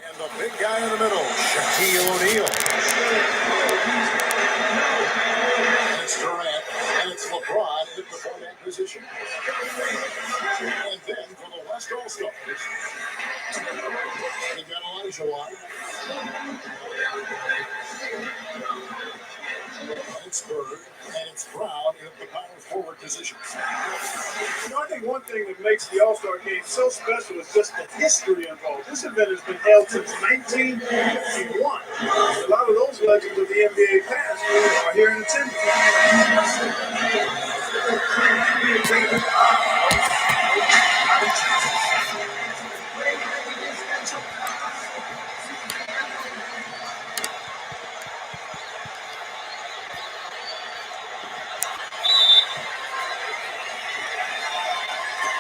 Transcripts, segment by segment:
And the big guy in the middle, Shaquille O'Neal. And it's Durant, and it's LeBron at the point end position. And then for the West All-Stars, we've got Olajuwon. And it's Bird, and it's Brown in the power forward positions. I think one thing that makes the All-Star game so special is just the history involved. This event has been held since 1951. A lot of those legends of the NBA past are here in attendance.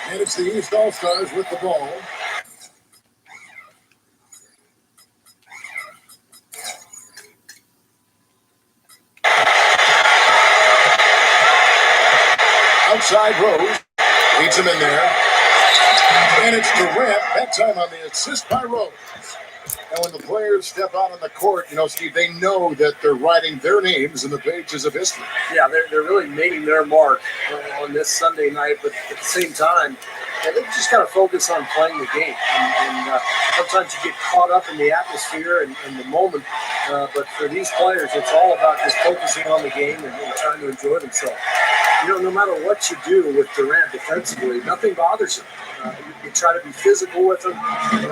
And it's the East All-Stars with the ball. Outside Rose. Leads him in there. And it's Durant. That time on the assist by Rose. And when the players step out on the court, Steve, they know that they're writing their names in the pages of history. Yeah, they're really making their mark on this Sunday night, but at the same time, they've just got to focus on playing the game. And sometimes you get caught up in the atmosphere and the moment, but for these players, it's all about just focusing on the game and trying to enjoy themselves. No matter what you do with Durant defensively, nothing bothers him. You try to be physical with him.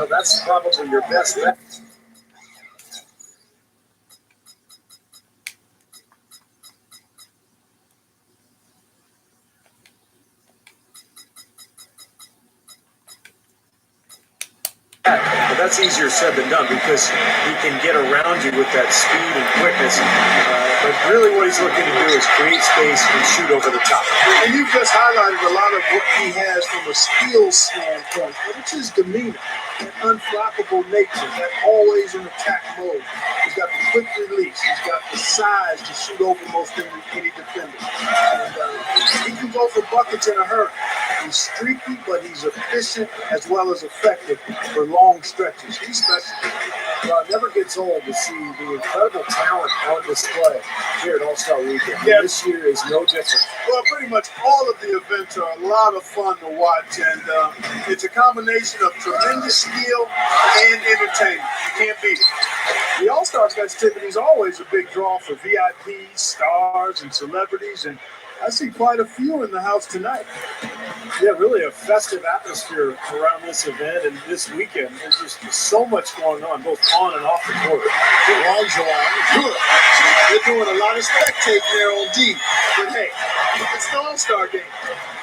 That's probably your best bet. But that's easier said than done because he can get around you with that speed and quickness. But really what he's looking to do is create space and shoot over the top. And you've just highlighted a lot of what he has from a skill standpoint, but it's his demeanor, that unflappable nature, that always in attack mode. He's got the quick release. He's got the size to shoot over most any defender. And he can go for buckets in a hurry. He's streaky, but he's efficient as well as effective for long stretches. He's special. Well, it never gets old to see the incredible talent on display here at All-Star Weekend. Yep. This year is no different. Well, pretty much all of the events are a lot of fun to watch, and it's a combination of tremendous skill and entertainment. You can't beat it. The All-Star festivity is always a big draw for VIPs, stars, and celebrities, and I see quite a few in the house tonight. Yeah, really a festive atmosphere around this event and this weekend. There's just so much going on, both on and off the court. Olajuwon, good. They're doing a lot of spectating there on D. But hey, it's the All-Star game.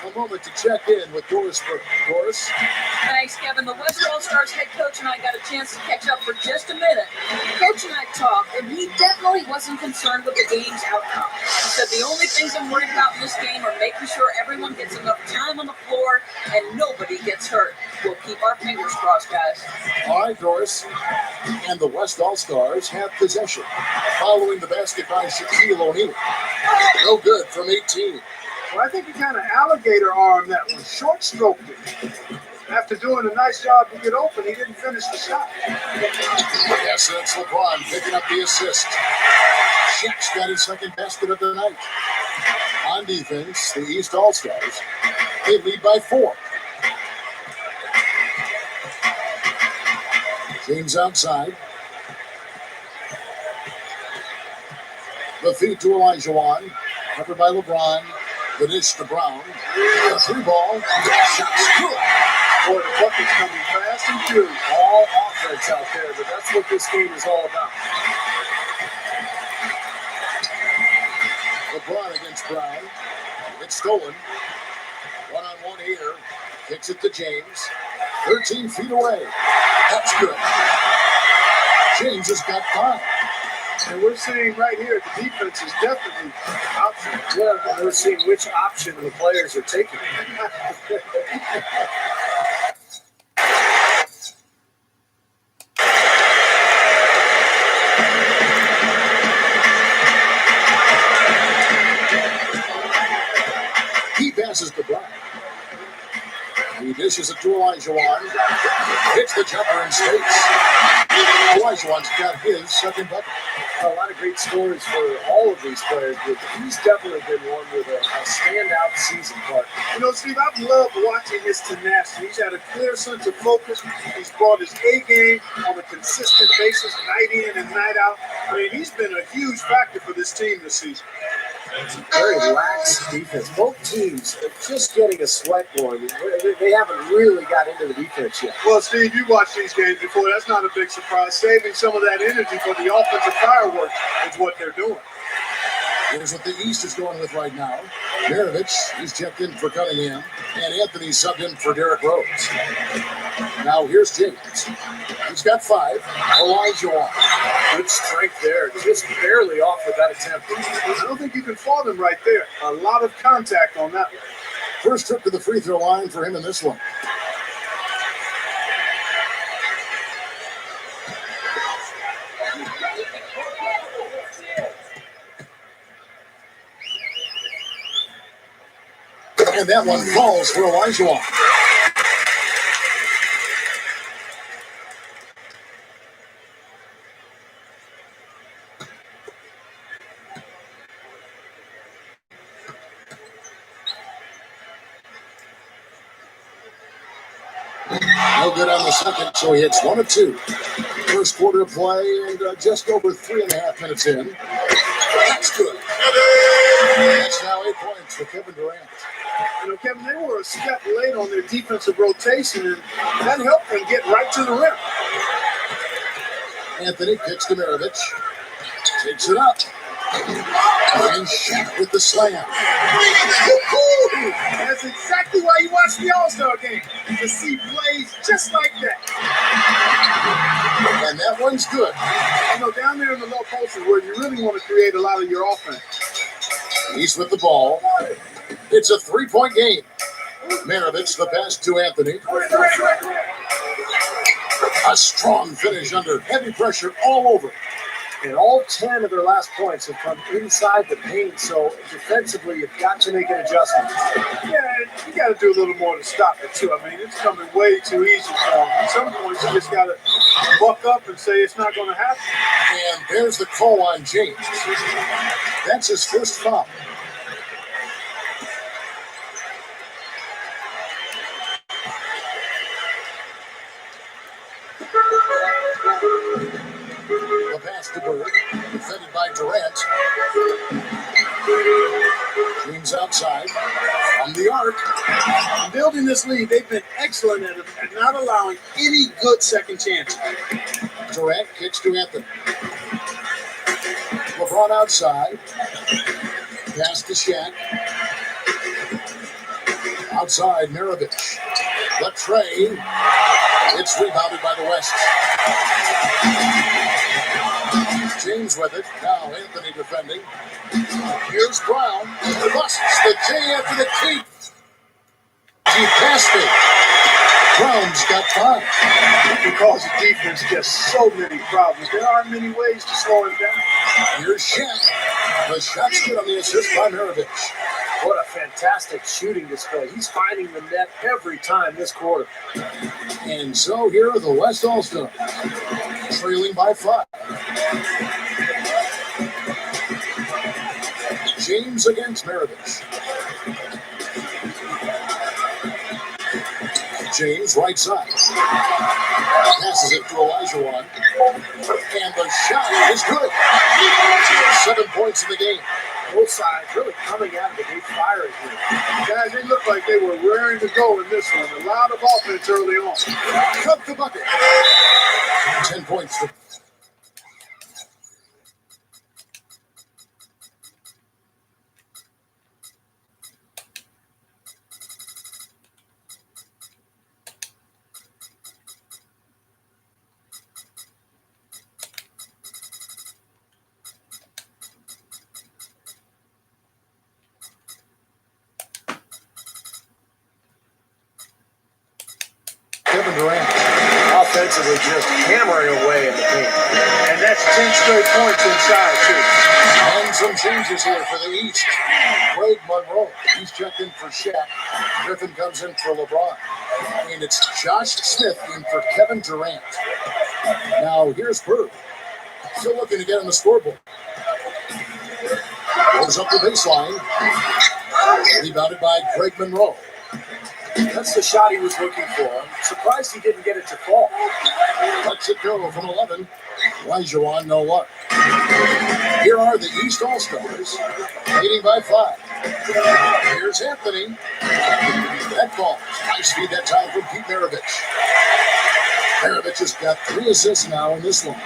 A moment to check in with Doris Burke. Doris? Thanks, Kevin. The West All-Stars head coach and I got a chance to catch up for just a minute. Coach and I talked, and he definitely wasn't concerned with the game's outcome. He said the only things I'm worried about in this game are making sure everyone gets enough time on the floor and nobody gets hurt. We'll keep our fingers crossed, guys. All right, Doris. And the West All-Stars have possession. Following the basket by Shaquille O'Neal. No good from 18. Well, I think he kind of alligator armed that one, short stroked it. After doing a nice job to get open, he didn't finish the shot. Yes, that's LeBron picking up the assist. Shaq's got his second basket of the night. On defense, the East All-Stars, they lead by 4. James outside. The feed to Olajuwon. Covered by LeBron. The dish to Brown. The 3 ball. Shot's good. Boy, the bucket's coming fast and furious. All off defense out there, but that's what this game is all about. LeBron against Brown. It's stolen. One-on-one here. Kicks it to James. 13 feet away. That's good. James has got 5. And we're seeing right here the defense is definitely option. Yeah, and we're seeing which option the players are taking. He passes to Brown. He dishes it to Olajuwon. Hits the jumper and stays. Olajuwon's got his second bucket. A lot of great stories for all of these players, but he's definitely been one with a standout season, Clark. You know, Steve, I've loved watching his tenacity. He's had a clear sense of focus. He's brought his A game on a consistent basis, night in and night out. I mean, he's been a huge factor for this team this season. Very lax defense. Both teams are just getting a sweat going. They haven't really got into the defense yet. Well, Steve, you watched these games before. That's not a big surprise. Saving some of that energy for the offensive fireworks is what they're doing. Here's what the East is going with right now. Maravich, he's checked in for Cunningham, and Anthony subbed in for Derrick Rose. Now here's James. He's got 5. Olajuwon. Good strength there. Just barely off with that attempt. I don't think you can fault him right there. A lot of contact on that one. First trip to the free throw line for him in this one. And that one falls for Olajuwon. No good on the second, so he hits 1 of 2. First quarter of play and just over 3.5 minutes in. That's good. That's now 8 points for Kevin Durant. You know, Kevin, they were a step late on their defensive rotation, and that helped them get right to the rim. Anthony kicks to Maravich. Takes it up. And Shaq with the slam. That's exactly why you watch the All-Star game, to see plays just like that. And that one's good. You know, down there in the low post is where you really want to create a lot of your offense. He's with the ball. It's a 3-point game. Maravich, the pass to Anthony. A strong finish under heavy pressure all over. And all 10 of their last points have come inside the paint, so defensively you've got to make an adjustment. Yeah, you got to do a little more to stop it, too. I mean, it's coming way too easy for them. At some points, you just got to buck up and say it's not going to happen. And there's the call on James. That's his first foul. The pass to Bird, defended by Durant. James outside, from the arc. In building this lead, they've been excellent at not allowing any good second chances. Durant kicks to Anthony. LeBron outside. Pass to Shaq. Outside, Maravich. The tray. It's rebounded by the West. James with it. Now Anthony defending. Here's Brown. Busts the J after the T. He passed it. Brown's got 5. Because the defense gets so many problems. There aren't many ways to slow him down. Here's Shaq. The shot's good on the assist by Maravich. What a fantastic shooting display. He's finding the net every time this quarter. And so here are the West All-Stars, trailing by 5. James against Maravich. James, right side. Passes it to Olajuwon. And the shot is good. 7 points in the game. Both sides really coming out of the gate firing here. Guys, they looked like they were raring to go in this one. A lot of offense early on. Cut the bucket. 10 points for Kevin Durant. Offensively, just hammering away in the paint. And that's 10 straight points inside, too. And some changes here for the East. Greg Monroe, he's checked in for Shaq. Griffin comes in for LeBron. And it's Josh Smith in for Kevin Durant. Now here's Bird. Still looking to get on the scoreboard. Goes up the baseline. Rebounded by Greg Monroe. That's the shot he was looking for. I'm surprised he didn't get it to fall. Lets it go from 11. Olajuwon, no luck. Here are the East All-Stars, leading by 5. Here's Anthony. That ball. Nice feed that time from Pete Maravich. Maravich has got 3 assists now in this one.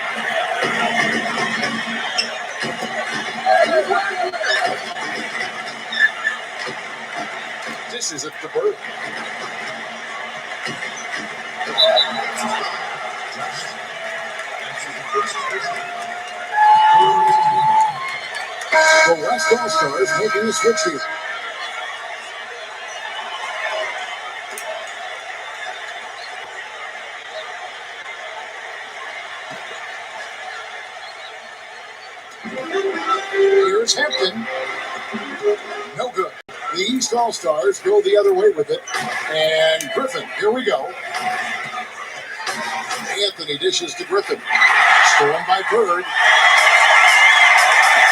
This is it to Bird. The West All-Stars making a switch here. Here's Hampton. No good. The East All-Stars go the other way with it. And Griffin, here we go. Anthony dishes to Griffin. Stolen by Bird.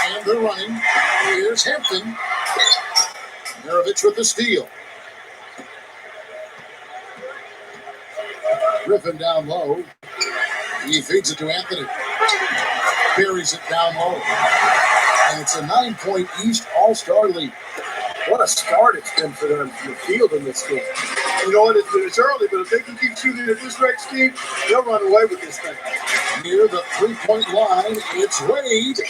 And they're running. Here's Hampton. Maravich with the steal. Griffin down low. He feeds it to Anthony. Buries it down low. And it's a 9-point East All-Star lead. What a start it's been for them from the field in this game. You know what? It's early, but if they can keep shooting at this rate, Steve, they'll run away with this thing. Near the 3-point line, it's Wade.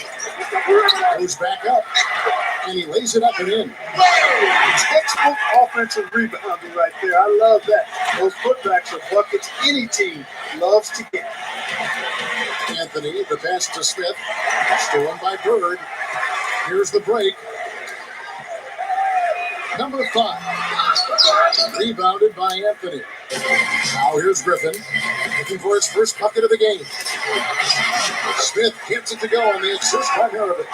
Goes back up. And he lays it up and in. Textbook offensive rebounding right there. I love that. Those putbacks are buckets any team loves to get. Anthony, the pass to Smith. Stolen by Bird. Here's the break. Number 5. Rebounded by Anthony. Now here's Griffin. Looking for his first bucket of the game. Smith gets it to go on the assist by Maravich.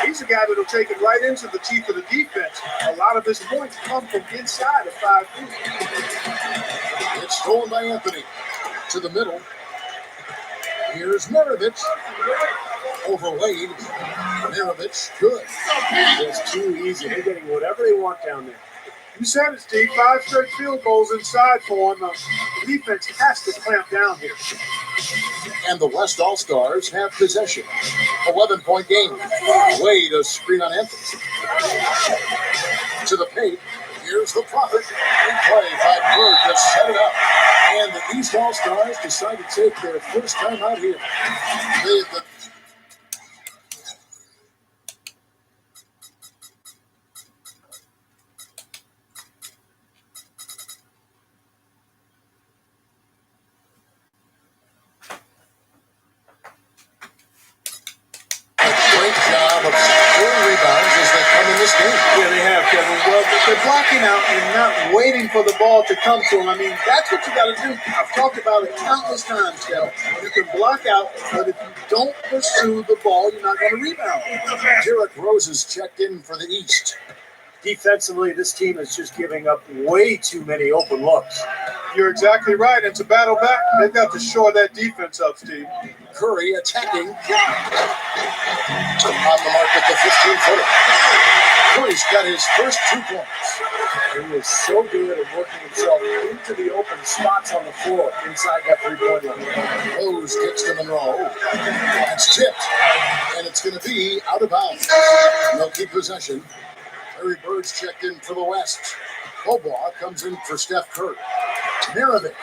He's a guy that'll take it right into the teeth of the defense. A lot of his points come from inside of 5 feet. It's stolen by Anthony. To the middle. Here's Maravich. Over Wade. Maravich, good. It's too easy. They're getting whatever they want down there. You said it, Steve. 5 straight field goals inside for him. The defense has to clamp down here. And the West All-Stars have possession. 11-point game. Wade a screen on Anthony. To the paint. Here's the Prophet. In play by Bird to set it up. And the East All-Stars decide to take their first time out here. Great job of securing rebounds as they come in this game. Yeah, they have, Kevin. Well, they're blocking out and not waiting for the ball to come to them. I mean, that's what you got to do. I've talked about it countless times, Kel. You can block out, but if you don't pursue the ball, you're not going to rebound. Derrick Rose is checked in for the East. Defensively, this team is just giving up way too many open looks. You're exactly right. It's a battle back. They've got to shore that defense up, Steve. Curry attacking. On the mark at the 15-footer. Royce got his first 2 points. He was so good at working himself into the open spots on the floor inside that 3-point line. Rose kicks to Monroe. That's tipped. And it's going to be out of bounds. They'll keep possession. Larry Bird's checked in for the West. Bobois comes in for Steph Curry. Maravich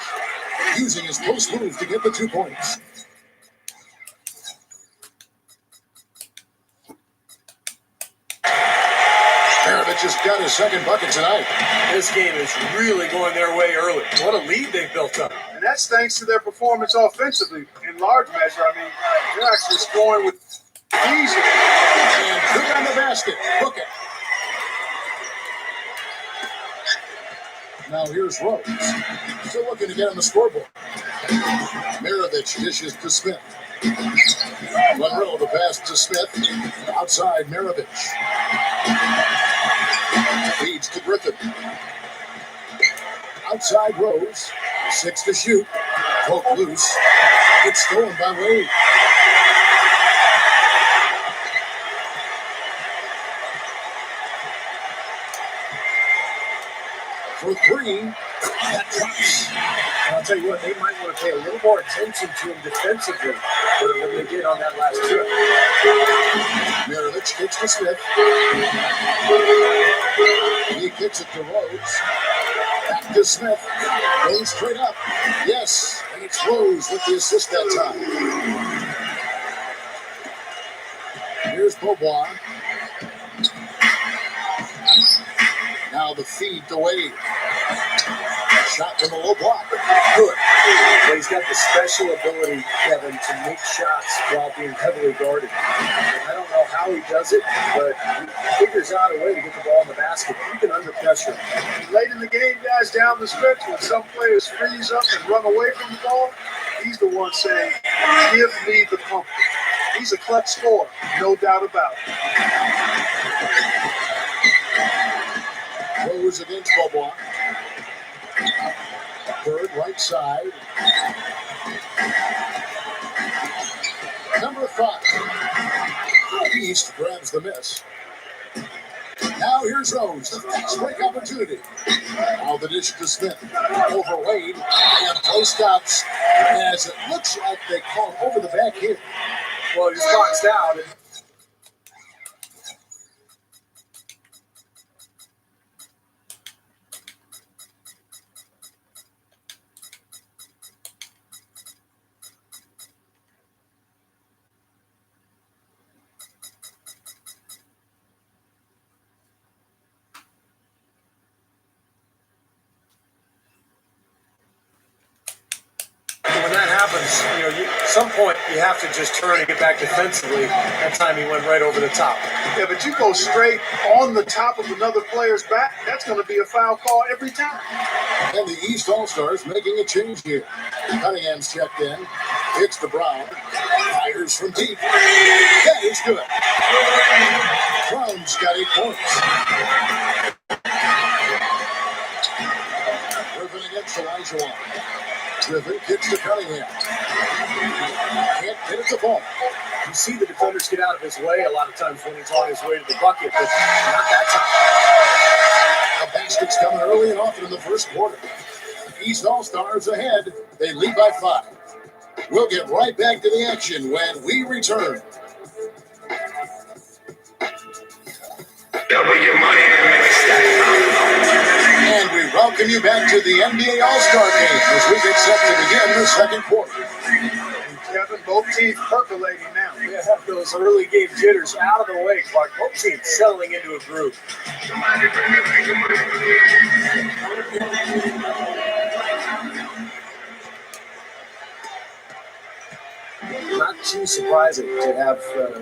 using his post move to get the 2 points. Maravich has got his second bucket tonight. This game is really going their way early. What a lead they've built up. And that's thanks to their performance offensively in large measure. I mean, they're actually scoring with ease. And good on the basket. Book it. Now here's Rose. Still looking to get on the scoreboard. Maravich dishes to Smith. Monroe the pass to Smith. Outside Maravich. Feeds to Griffin. Outside Rose. 6 to shoot. Poke loose. It's stolen by Wade. For 3. That drops. And I'll tell you what, they might want to pay a little more attention to him defensively than they did on that last trip. Maravich kicks to Smith. He kicks it to Rose. Back to Smith. Going straight up. Yes. And it's Rose with the assist that time. Here's Bobois. Now the feed to Wade. Shot from the low block. Good. But he's got the special ability, Kevin, to make shots while being heavily guarded. And I don't know how he does it, but he figures out a way to get the ball in the basket, even under pressure. Late in the game, guys, down the stretch, when some players freeze up and run away from the ball, he's the one saying, give me the pumpkin. He's a clutch scorer, no doubt about it. Rose against Bobois. Bird right side. Number 5. East grabs the miss. Now here's Rose. Fast break opportunity. Now the dish to Smith. Over Wade. And play stops as it looks like they call over the back hit. Well, he's boxed out. When that happens, at some point you have to just turn and get back defensively. That time he went right over the top. Yeah, but you go straight on the top of another player's back, that's going to be a foul call every time. And the East All-Stars making a change here. Cunningham's checked in. It's to Brown. Fires from deep. That is good. Brown's got 8 points. Griffin against Elijah. Griffin kicks to Cunningham. Can't get it to ball. You see the defenders get out of his way a lot of times when he's on his way to the bucket, but not that time. The basket's coming early and often in the first quarter. East All-Stars ahead. They lead by 5. We'll get right back to the action when we return. Double your money and make it stack. And we welcome you back to the NBA All-Star Game as we get set to begin the second quarter. And Kevin, both teams percolating now. We have those early game jitters out of the way, Clark. Both teams settling into a groove. Not too surprising to have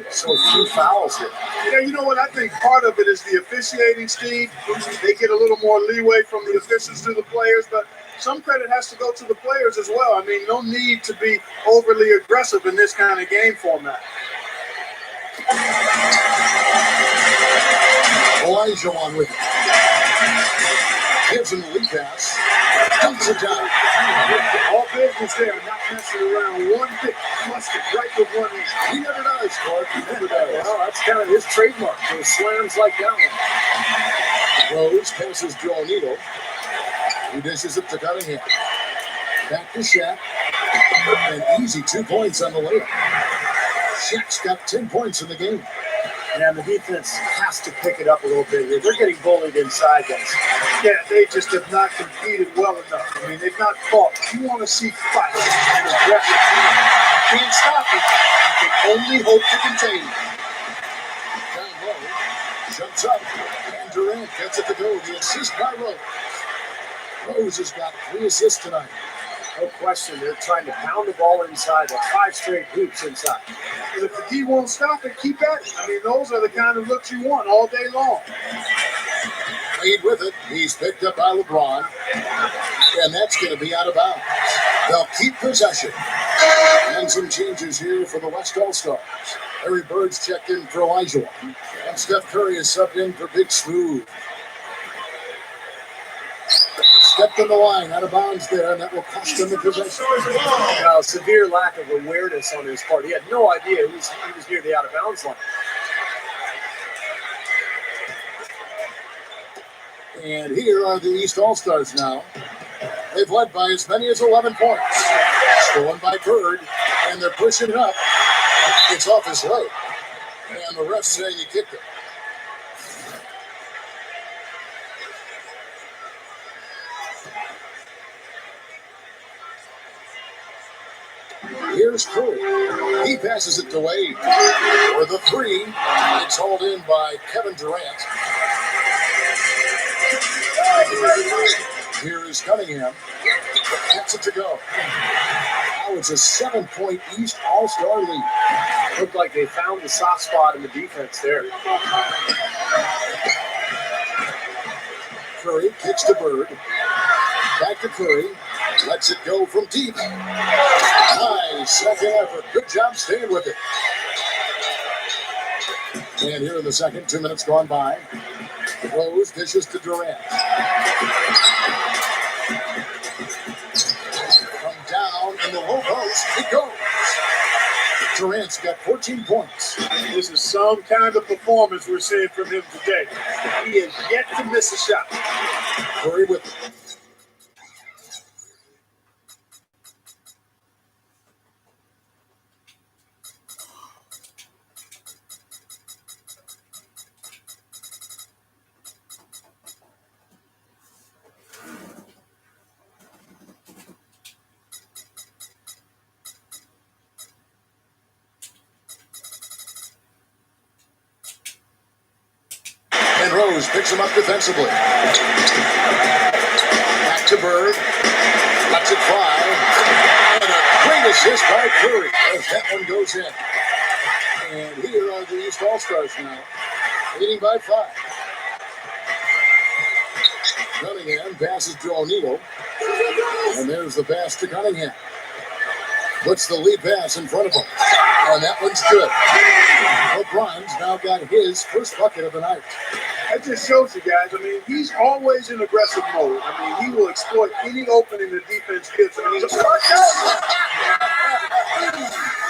so few fouls here. Yeah, you know what? I think part of it is the officiating, Steve. They get a little more leeway from the officials to the players, but some credit has to go to the players as well. I mean, no need to be overly aggressive in this kind of game format. Elijah on with it. Gives him the lead pass. Dumps it down. All business there, not messing around. One pick, busted right with one hand. He never does. this, Clark. Well, that's kind of his trademark. Those slams like that one. Rose passes Joel Needle. He dishes it to Cunningham. Back to Shaq. An easy 2 points on the layup. Shaq's got 10 points in the game. And the defense has to pick it up a little bit here. They're getting bullied inside, guys. Yeah, they just have not competed well enough. I mean, they've not fought. You want to see fight and aggressive team. You can't stop it. You can only hope to contain it. Down low. Jumps up. And Durant gets it to go. The assist by Rose. Rose has got 3 assists tonight. No question. They're trying to pound the ball inside. That's 5 straight hoops inside. And if the D won't stop it, keep at it. I mean, those are the kind of looks you want all day long. Lead with it. He's picked up by LeBron. And that's going to be out of bounds. They'll keep possession. And some changes here for the West All-Stars. Larry Bird's checked in for Elijah. And Steph Curry is subbed in for Big Smooth. Stepped in the line, out of bounds there, and that will cost him the possession. Severe lack of awareness on his part. He had no idea he was near the out-of-bounds line. And here are the East All-Stars now. They've led by as many as 11 points. Stolen by Bird, and they're pushing it up. It's off his leg. And the ref's saying he kicked it. Here's Curry. He passes it to Wade. For the 3, it's hauled in by Kevin Durant. Here is Cunningham. Gets it to go. Now it's a 7-point East All-Star lead. Looked like they found the soft spot in the defense there. Curry kicks to Bird. Back to Curry. Lets it go from deep. Nice second effort. Good job staying with it. And here in the second, 2 minutes gone by. Rose dishes to Durant. From down in the low post, it goes. Durant's got 14 points. This is some kind of performance we're seeing from him today. He has yet to miss a shot. Curry with it. And Rose picks him up defensively. Back to Bird. Lets it fly. And a great assist by Curry as that one goes in. And here are the East All-Stars now, leading by 5. Cunningham passes Joel Needle. And there's the pass to Cunningham. Puts the lead pass in front of him. And that one's good. LeBron's now got his first bucket of the night. That just shows you guys, I mean, he's always in aggressive mode. I mean, he will exploit any opening the defense gives him. He's a smart guy.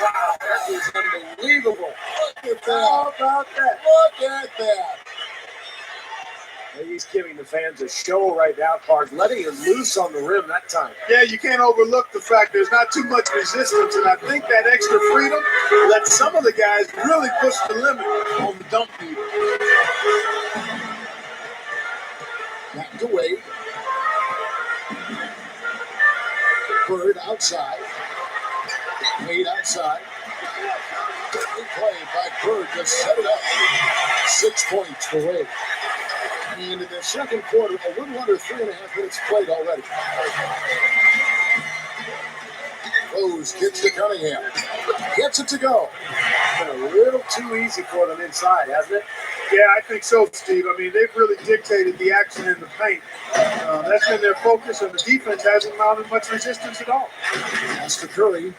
Wow, that is unbelievable. Look at How that. about that? Look at that. He's giving the fans a show right now, Clark, letting him loose on the rim that time. Yeah, you can't overlook the fact there's not too much resistance, and I think that extra freedom lets some of the guys really push the limit on the dunk heap. Back to Wade. Bird outside. Wade outside. Good play by Bird to set it up. 6 points for Wade. And in the second quarter, a little under 3.5 minutes played already. Rose gets to Cunningham. Gets it to go. Been a little too easy for them inside, hasn't it? Yeah, I think so, Steve. I mean, they've really dictated the action in the paint. That's been their focus, and the defense hasn't mounted much resistance at all. Pass to Curry.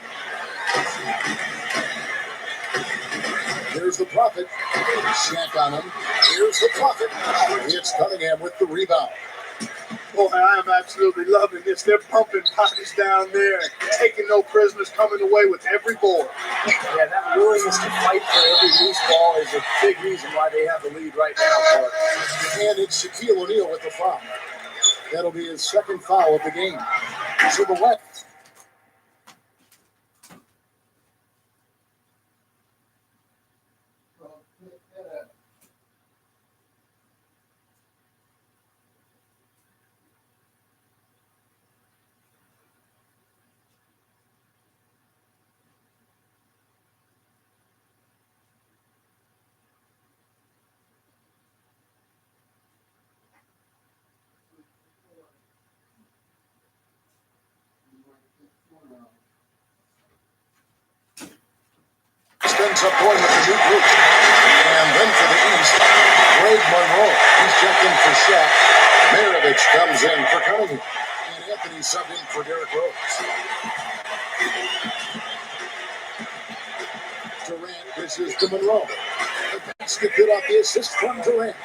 Here's the Prophet. Shaq on him. Here's the Prophet. It's Cunningham with the rebound. Boy, I am absolutely loving this. They're pumping bodies down there, taking no prisoners, coming away with every board. Yeah, that willingness to fight for every loose ball is a big reason why they have the lead right now, Clark. And it's Shaquille O'Neal with the foul. That'll be his second foul of the game. So the West. Spins up going with the new group. And then for the East, Greg Monroe. He's checked in for Shaq. Maravich comes in for Cunningham. And Anthony subbed in for Derrick Rose. Durant dishes to Monroe. The basket good off the assist from Durant.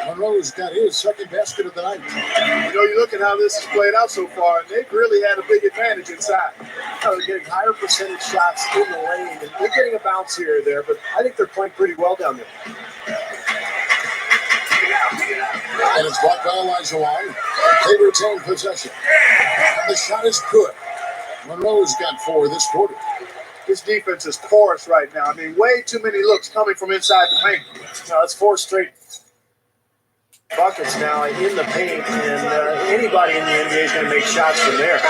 Monroe's got his second basket of the night. You know, you look at how this has played out so far, and they've really had a big advantage inside. They're getting higher percentage shots in the lane, and they're getting a bounce here or there, but I think they're playing pretty well down there. And it's blocked by Elijah Wan. They retain possession. And the shot is good. Monroe's got 4 this quarter. This defense is porous right now. I mean, way too many looks coming from inside the paint. Now, that's 4 straight buckets now in the paint, and anybody in the NBA is going to make shots from there.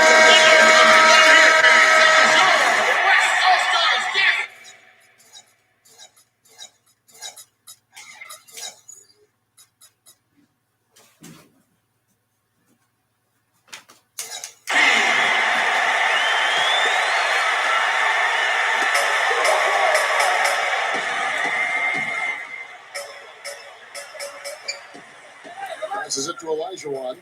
Passes it to Elijah Wan.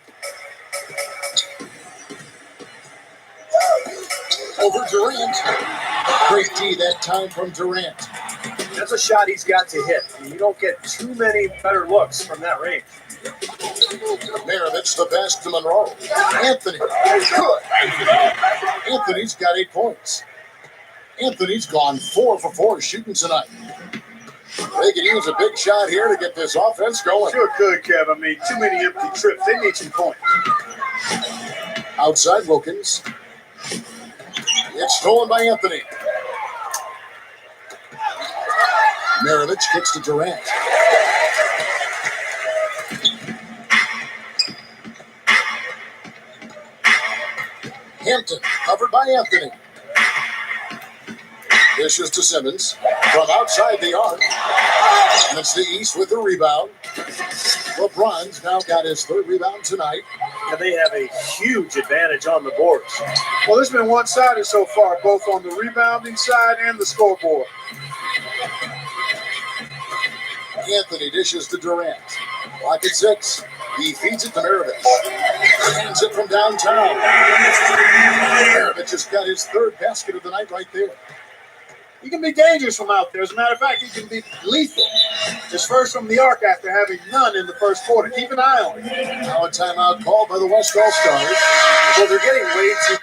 Over Durant. Great D that time from Durant. That's a shot he's got to hit. You don't get too many better looks from that range. Maravich the pass to Monroe. Anthony. Good. Anthony's got 8 points. Anthony's gone 4 for 4 shooting tonight. They can use a big shot here to get this offense going. Sure could, Kev. I mean, too many empty trips. They need some points. Outside Wilkins. It's stolen by Anthony. Maravich kicks to Durant. Hampton covered by Anthony. Dishes to Simmons from outside the arc. And it's the East with the rebound. LeBron's now got his 3rd rebound tonight. And they have a huge advantage on the boards. Well, it's been one-sided so far, both on the rebounding side and the scoreboard. Anthony dishes to Durant. Lock at 6. He feeds it to Maravich. Hands it from downtown. Maravich has got his 3rd basket of the night right there. He can be dangerous from out there. As a matter of fact, he can be lethal. His first from the arc after having none in the first quarter. Keep an eye on him. Now a timeout called by the West All-Stars. Well, they're getting way too.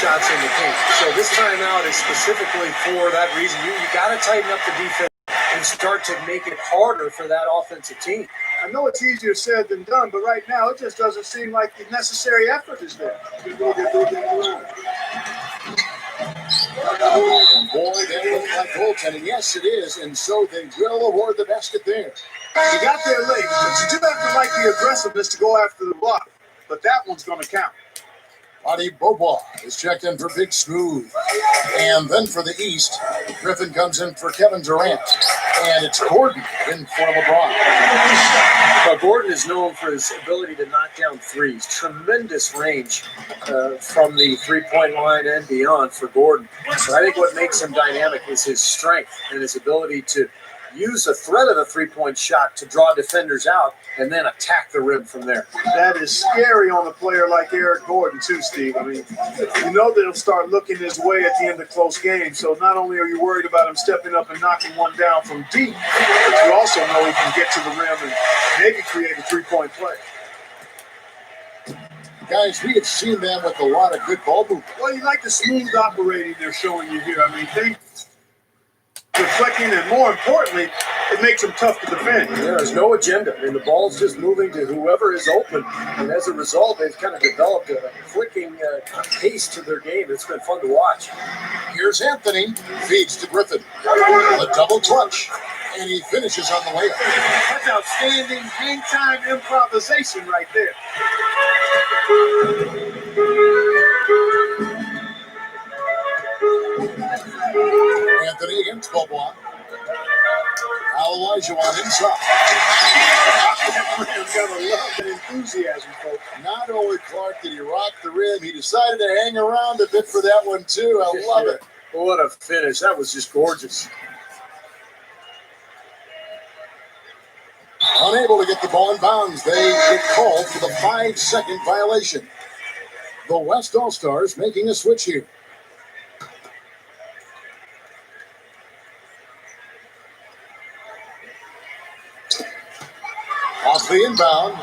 Shots in the paint. So this timeout is specifically for that reason. You got to tighten up the defense and start to make it harder for that offensive team. I know it's easier said than done, but right now it just doesn't seem like the necessary effort is there. And boy, that looks like goaltending. Yes, it is, and so they will award the basket there. You got there late, but you do have to like the aggressiveness to go after the block. But that one's going to count. Adi Bobois is checked in for Big Smooth. And then for the East, Griffin comes in for Kevin Durant. And it's Gordon in for LeBron. But Gordon is known for his ability to knock down threes. Tremendous range from the three-point line and beyond for Gordon. So I think what makes him dynamic is his strength and his ability to use the threat of the three-point shot to draw defenders out, and then attack the rim from there. That is scary on a player like Eric Gordon, too, Steve. I mean, you know they'll start looking his way at the end of close games. So not only are you worried about him stepping up and knocking one down from deep, but you also know he can get to the rim and maybe create a three-point play. Guys, we have seen them with a lot of good ball movement. Well, you like the smooth operating they're showing you here. I mean, they reflecting, and more importantly, it makes them tough to defend. There's no agenda. I mean, the ball's just moving to whoever is open. And as a result, they've kind of developed a clicking pace to their game. It's been fun to watch. Here's Anthony, feeds to Griffin. A double clutch, and he finishes on the layup. That's outstanding hang-time improvisation right there. Anthony against Bobois. Now Olajuwon inside. That got a love and enthusiasm, folks. Not only Clark did he rock the rim, he decided to hang around a bit for that one too. I love it. What a finish. That was just gorgeous. Unable to get the ball in bounds, they get called for the 5-second violation. The West All-Stars making a switch here. Off the inbound.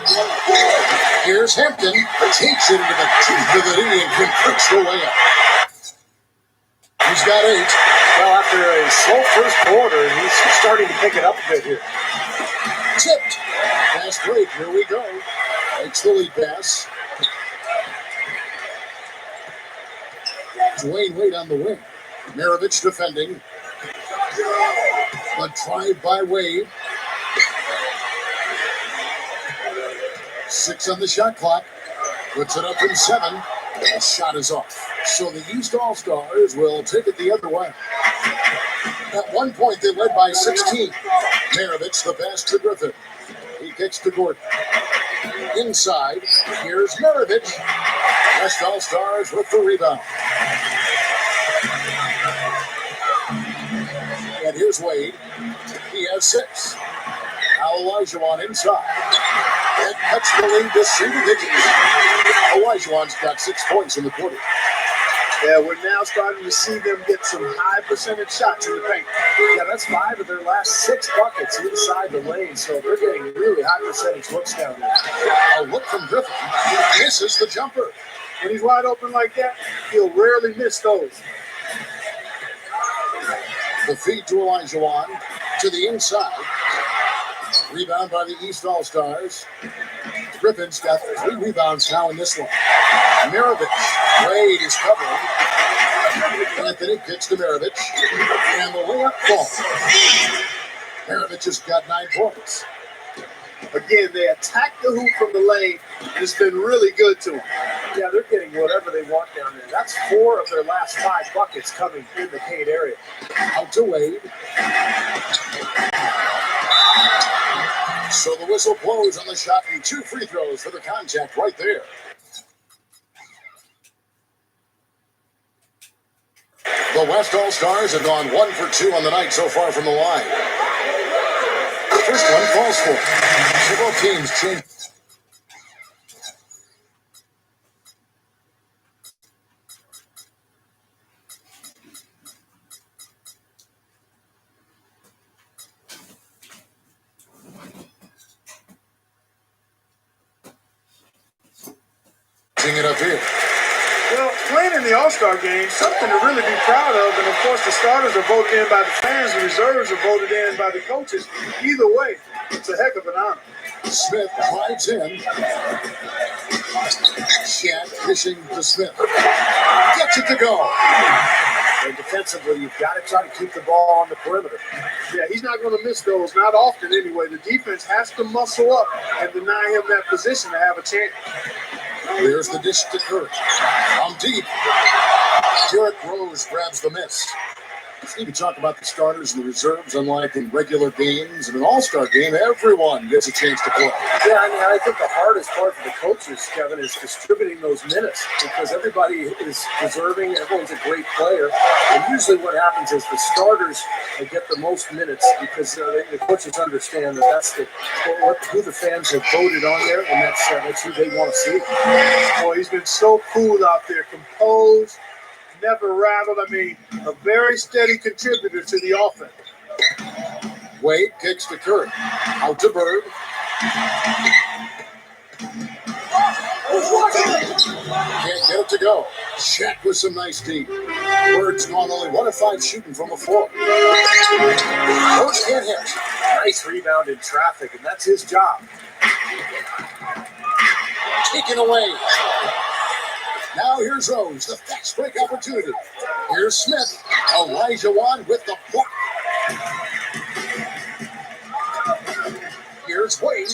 Here's Hampton. Takes it into the teeth of the knee and completes the layup. He's got 8. Well, after a slow first quarter, he's starting to pick it up a bit here. Tipped. Fast break. Here we go. Takes the lead pass. Dwayne Wade on the wing. Maravich defending. A drive by Wade. 6 on the shot clock. Puts it up in 7. The shot is off. So the East All-Stars will take it the other way. At one point, they led by 16. Maravich, the pass to Griffin. He kicks to Gordon. Inside, here's Maravich. West All-Stars with the rebound. And here's Wade. He has 6. Now Olajuwon inside. And cuts the lead to single digits. Olajuwon's got 6 points in the quarter. Yeah, we're now starting to see them get some high percentage shots in the paint. Yeah, that's 5 of their last 6 buckets inside the lane, so they're getting really high percentage looks down there. A look from Griffin. He misses the jumper. When he's wide open like that, he'll rarely miss those. The feed to Olajuwon to the inside. Rebound by the East All-Stars. Griffin's got 3 rebounds now in this one. Maravich. Wade is covering. Anthony kicks to Maravich. And the layup falls. Maravich has got 9 points. Again, they attack the hoop from the lane, and it's been really good to them. Yeah, they're getting whatever they want down there. That's 4 of their last 5 buckets coming in the paint area. Out to Wade. So the whistle blows on the shot and 2 free throws for the contact right there. The West All-Stars have gone 1 for 2 on the night so far from the line. First one falls for. So both teams change. It up here. Well, playing in the All-Star game, something to really be proud of. And, of course, the starters are voted in by the fans. The reserves are voted in by the coaches. Either way, it's a heck of an honor. Smith drives in. Shaq fishing to Smith. Gets it to go. And defensively, you've got to try to keep the ball on the perimeter. Yeah, he's not going to miss those, not often anyway. The defense has to muscle up and deny him that position to have a chance. There's the dish to Kurt. From deep. Derrick Rose grabs the miss. Steve, you talk about the starters and the reserves, unlike in regular games. In an all-star game, everyone gets a chance to play. Yeah, I mean, I think the hardest part for the coaches, Kevin, is distributing those minutes because everybody is deserving. Everyone's a great player. And usually what happens is the starters get the most minutes because the coaches understand that that's who the fans have voted on there, and that's who they want to see. Boy, he's been so cool out there, composed, never rattled. I mean, a very steady contributor to the offense. Wade kicks to Curry. Out to Bird. Can't get it to go. Shaq with some nice D. Bird's gone only 1 of 5 shooting from the floor. Coach can't hit. Nice rebound in traffic, and that's his job. Taken away. Now here's Rose, the fast break opportunity. Here's Smith. Elijah Wan with the block. Here's Wade.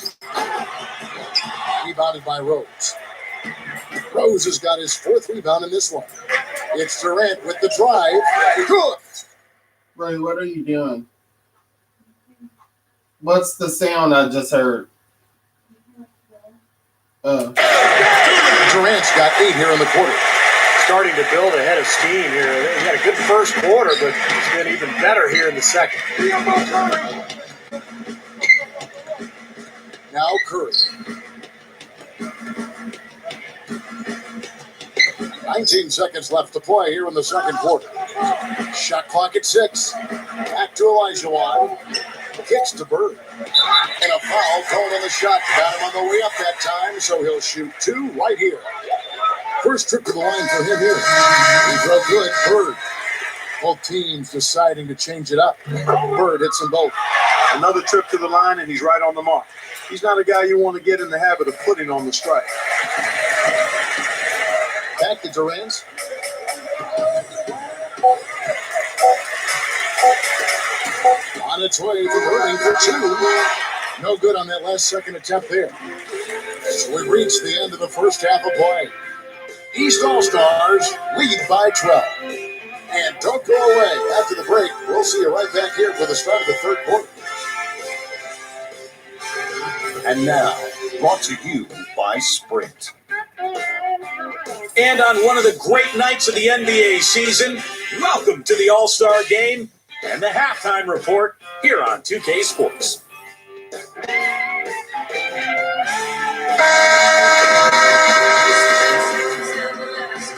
Rebounded by Rose. Rose has got his 4th rebound in this one. It's Durant with the drive. Good. Ray, what are you doing? What's the sound I just heard? Durant's got 8 here in the quarter. Starting to build a head of steam here. He had a good first quarter, but it's been even better here in the second. Now Curry. 19 seconds left to play here in the second quarter. Shot clock at 6. Back to Elijah Wan. Kicks to Bird. And a foul called on the shot. Got him on the way up that time, so he'll shoot 2 right here. First trip to the line for him here. He's real good. Bird. Both teams deciding to change it up. Bird hits them both. Another trip to the line, and he's right on the mark. He's not a guy you want to get in the habit of putting on the strike. Back to Durant. On its way from Irving for 2. No good on that last second attempt there. So we've reached the end of the first half of play. East All-Stars lead by 12. And don't go away. After the break, we'll see you right back here for the start of the third quarter. And now, brought to you by Sprint. And on one of the great nights of the NBA season, welcome to the All-Star Game and the halftime report here on 2K Sports.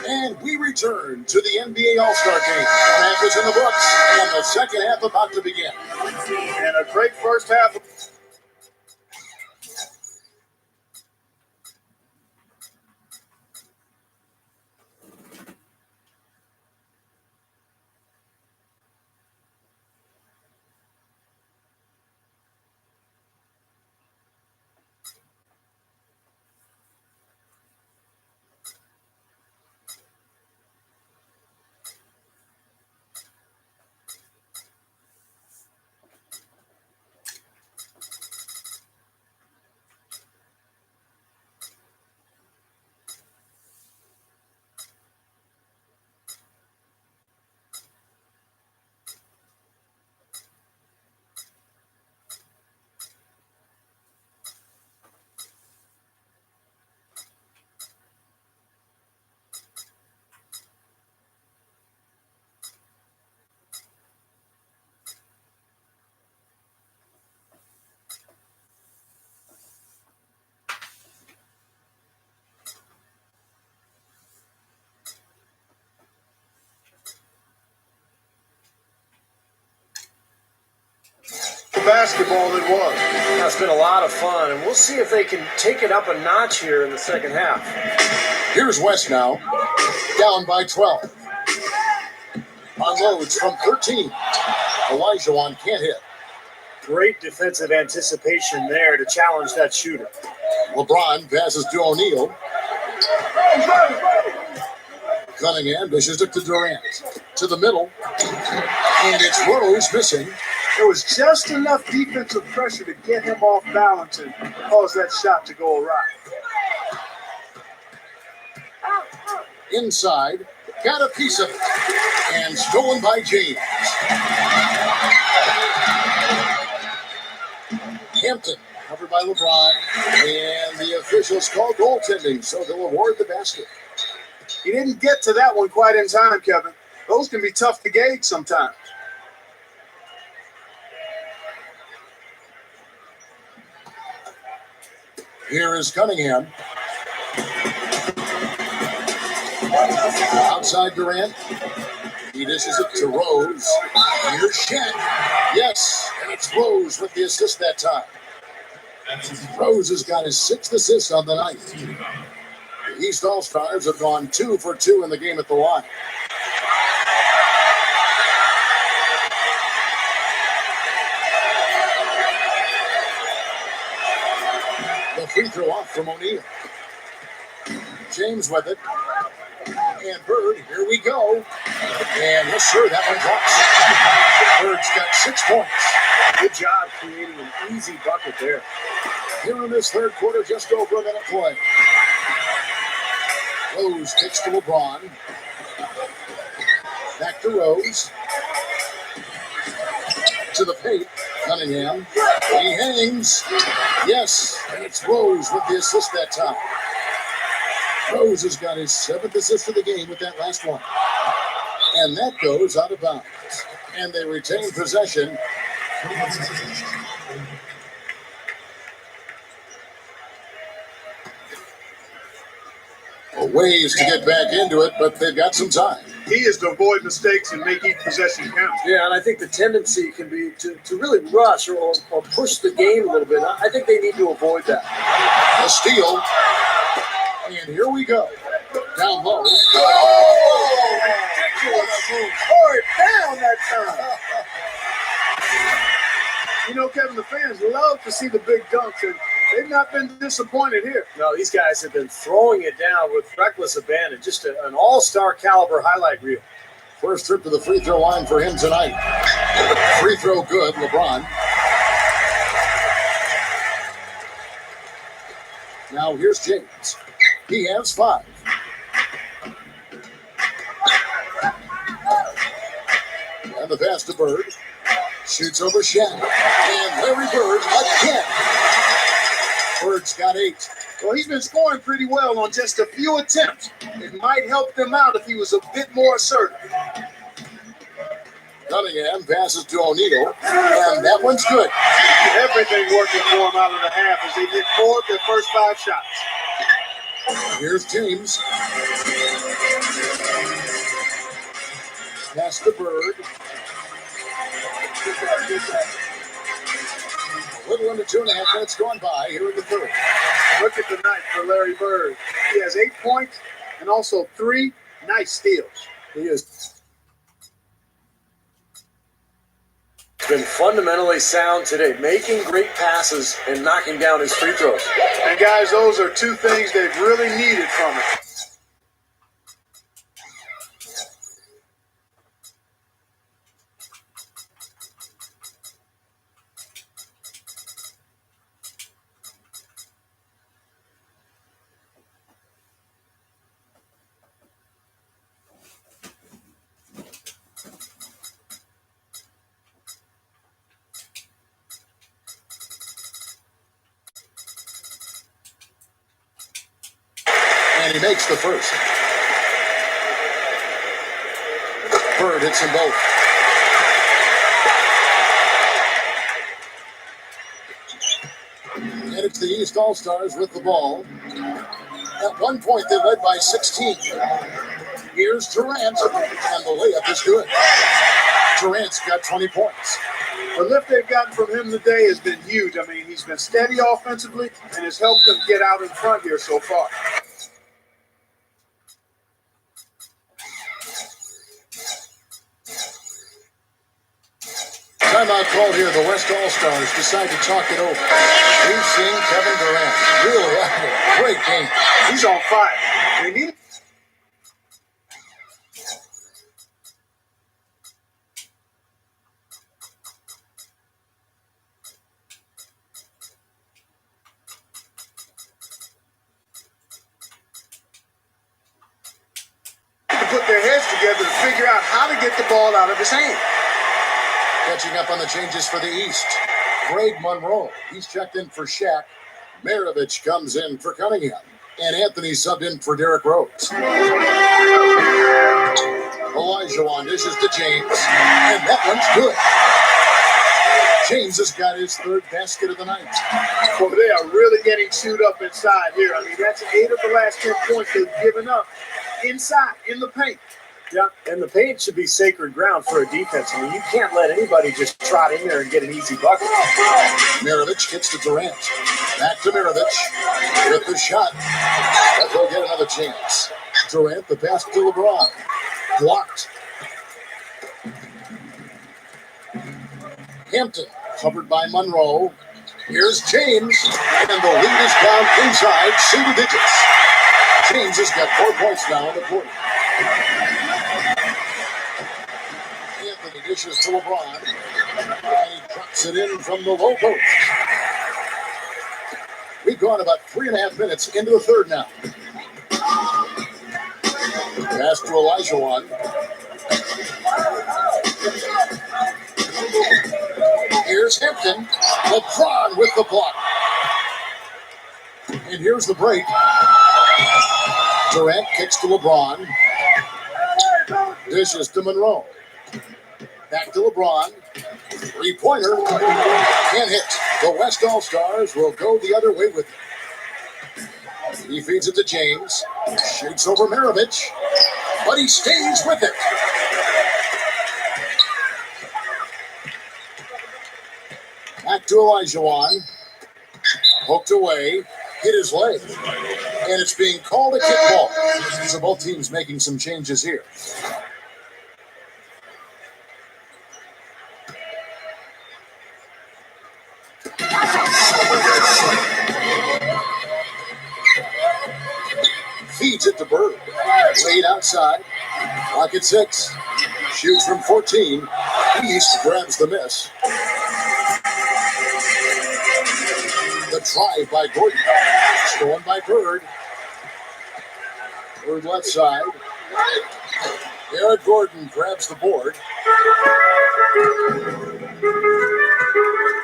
And we return to the NBA All-Star Game. Half is in the books, and the second half about to begin. And a great first half. Basketball it was. It's been a lot of fun, and we'll see if they can take it up a notch here in the second half. Here's West now, down by 12. Unloads from 13. Elijah Wan can't hit. Great defensive anticipation there to challenge that shooter. LeBron passes to O'Neal. Cunningham dishes it to Durant. To the middle. And it's Rose missing. There was just enough defensive pressure to get him off balance and cause that shot to go awry. Inside. got a piece of it. And stolen by James. Hampton, covered by LeBron. And the officials call goaltending, so they'll award the basket. He didn't get to that one quite in time, Kevin. Those can be tough to gauge sometimes. Here is Cunningham. Outside Durant. He dishes it to Rose. Here's Shen. Yes, and it's Rose with the assist that time. Rose has got his 6th assist on the night. The East All-Stars have gone 2 for 2 in the game at the line. The free throw off from O'Neal. James with it. And Bird, here we go. And yes, sir, that one drops. Bird's got 6 points. Good job creating an easy bucket there. Here in this third quarter, just over a minute play. Rose kicks to LeBron. Back to Rose. To the paint. Cunningham. He hangs. Yes, and it's Rose with the assist that time. Rose has got his 7th assist of the game with that last one. And that goes out of bounds. And they retain possession. A ways to get back into it, but they've got some time. He is to avoid mistakes and make each possession count. Yeah, and I think the tendency can be to really rush or push the game a little bit. I think they need to avoid that. A steal. And here we go. Down low. Oh, ridiculous move. Tore it down that time. You know, Kevin, the fans love to see the big dunks, and they've not been disappointed here. No, these guys have been throwing it down with reckless abandon. Just an all-star caliber highlight reel. First trip to the free throw line for him tonight. Free throw good, LeBron. Now here's James. He has 5. And the pass to Bird. Shoots over Shen. And Larry Bird again. Bird's got 8. Well, he's been scoring pretty well on just a few attempts. It might help them out if he was a bit more assertive. Cunningham passes to O'Neal. And that one's good. Everything working for him out of the half as they hit 4 of their first 5 shots. Here's James. Pass to Bird. A little under 2.5 minutes gone by here in the third. Look at the night for Larry Bird. He has 8 points and also 3 nice steals. He has been fundamentally sound today, making great passes and knocking down his free throws. And guys, those are 2 things they've really needed from him. And he makes the first. Bird hits them both. And it's the East All-Stars with the ball. At one point, they led by 16. Here's Durant, and the layup is good. Durant's got 20 points. The lift they've gotten from him today has been huge. I mean, he's been steady offensively and has helped them get out in front here so far. Timeout called here. The West All-Stars decide to talk it over. We've seen Kevin Durant really having a great game. He's on fire. They need to put their heads together to figure out how to get the ball out of his hand. Catching up on the changes for the East. Greg Monroe, he's checked in for Shaq. Maravich comes in for Cunningham. And Anthony subbed in for Derrick Rose. Olajuwon dishes to James. And that one's good. James has got his third basket of the night. Well, they are really getting chewed up inside here. I mean, that's 8 of the last 10 points they've given up inside, in the paint. Yeah, and the paint should be sacred ground for a defense. I mean, you can't let anybody just trot in there and get an easy bucket. Maravich gets to Durant. Back to Maravich with the shot. But they'll get another chance. Durant, the pass to LeBron. Blocked. Hampton, covered by Monroe. Here's James, and the lead is down inside single digits. James has got 4 points now in the quarter. Anthony dishes to LeBron, and he drops it in from the low post. We've gone about 3.5 minutes into the third now. Pass to Olajuwon. Here's Hampton. LeBron with the block. And here's the break. Durant kicks to LeBron. Dishes to Monroe. Back to LeBron. Three-pointer. Can't hit. The West All-Stars will go the other way with it. He feeds it to James. Shoots over Maravich. But he stays with it. Back to Olajuwon. Hooked away. Hit his leg. And it's being called a kickball. So both teams making some changes here. Feeds it to Bird. Laid outside. Clock at 6. Shoots from 14. East grabs the miss. The drive by Gordon. Stolen by Bird. Bird left side. Eric Gordon grabs the board.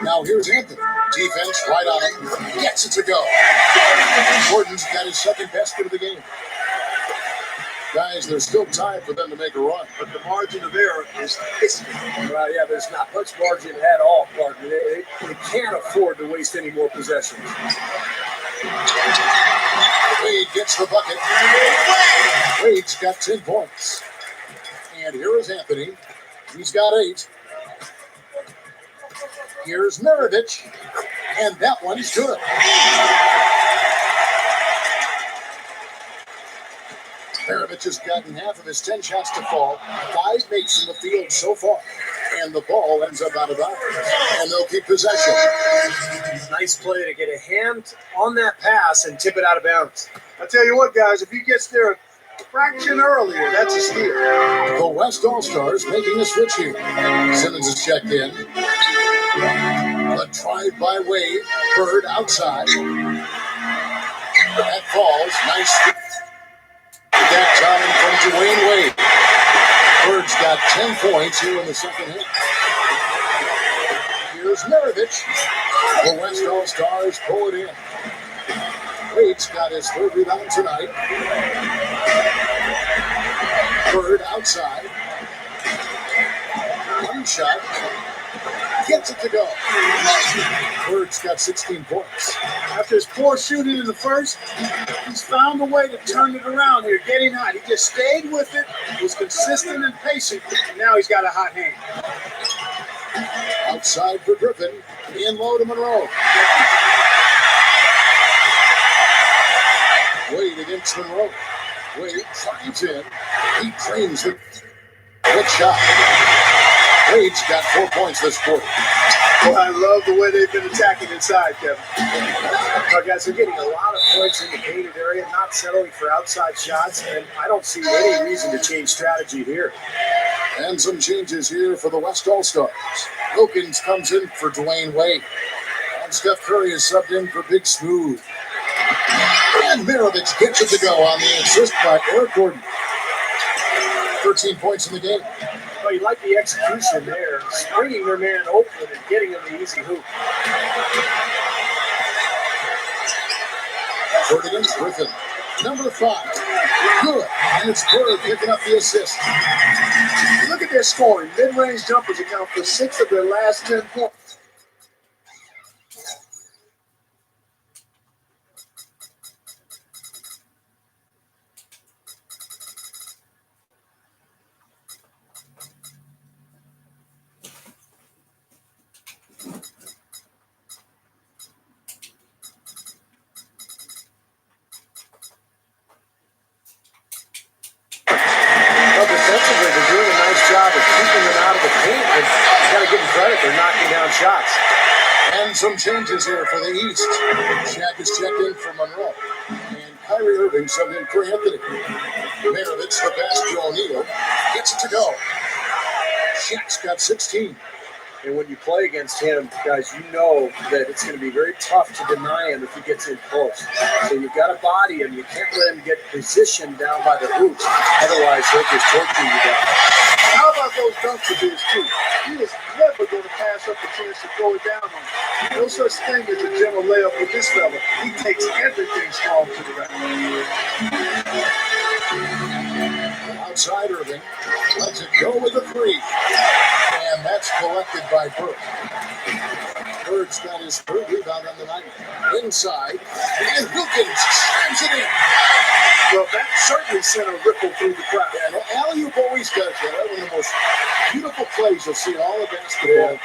Now here's Anthony. Defense right on him. Gets it to go. Gordon's got his second basket of the game. Guys, there's still time for them to make a run. But the margin of error is hissing. Yeah, there's not much margin at all, Gardner. They can't afford to waste any more possessions. Wade gets the bucket. Wade's got 10 points. And here is Anthony. He's got 8. Here's Maravich. And that one's good. Maravich has gotten half of his 10 shots to fall. 5 makes in the field so far. And the ball ends up out of bounds. And they'll keep possession. Nice play to get a hand on that pass and tip it out of bounds. I tell you what, guys, if he gets there a fraction earlier, that's a steal. The West All-Stars making a switch here. Simmons is checked in. A drive by Wade. Bird outside. That falls. Nice. That time from Dwayne Wade. Bird's got 10 points here in the second half. Here's Maravich. The West All-Stars pull it in. Wade's got his third rebound tonight. Bird outside. One shot. Gets it to go. Bird's got 16 points. After his poor shooting in the first, he's found a way to turn it around here, getting hot. He just stayed with it, was consistent and patient, and now he's got a hot hand. Outside for Griffin. In low to Monroe. Wade against Monroe. Wade drives in. He drains the good shot. Wade's got 4 points this quarter. Well, I love the way they've been attacking inside, Kevin. Our guys are getting a lot of points in the painted area, not settling for outside shots, and I don't see any reason to change strategy here. And some changes here for the West All-Stars. Wilkins comes in for Dwayne Wade. And Steph Curry is subbed in for Big Smooth. And Maravich gets it to go on the assist by Eric Gordon. 13 points in the game. Well, you like the execution there, springing their man open and getting him the easy hoop. Bird against Griffin. Number 5. Good. And it's Bird picking up the assist. Look at their scoring. Mid-range jumpers account for 6 of their last 10 points. Well, defensively, they're doing a nice job of keeping them out of the paint, but you got to give them credit. They're knocking down shots. And some changes here for the East. Shaq is checked in for Monroe. And Kyrie Irving subbed in for Anthony. Maravich, the pass to O'Neal. Gets it to go. Shaq's got 16. And when you play against him, guys, you know that it's going to be very tough to deny him if he gets in close. So you've got to body him. You can't let him get positioned down by the hoop. Otherwise, he'll just torture you down. How about those dunks of his, too? He is never going to pass up the chance to throw it down on him. No such thing as a general layup with this fella. He takes everything strong to the rack. Outside Irving. Lets it go with a 3. And that's collected by Bird. Bird's got his 3rd rebound on the night. Inside. And Wilkins slams it in. Well, that certainly sent a ripple through the crowd. And alley-oop always does that. That's one of the most beautiful plays you'll see in all of basketball.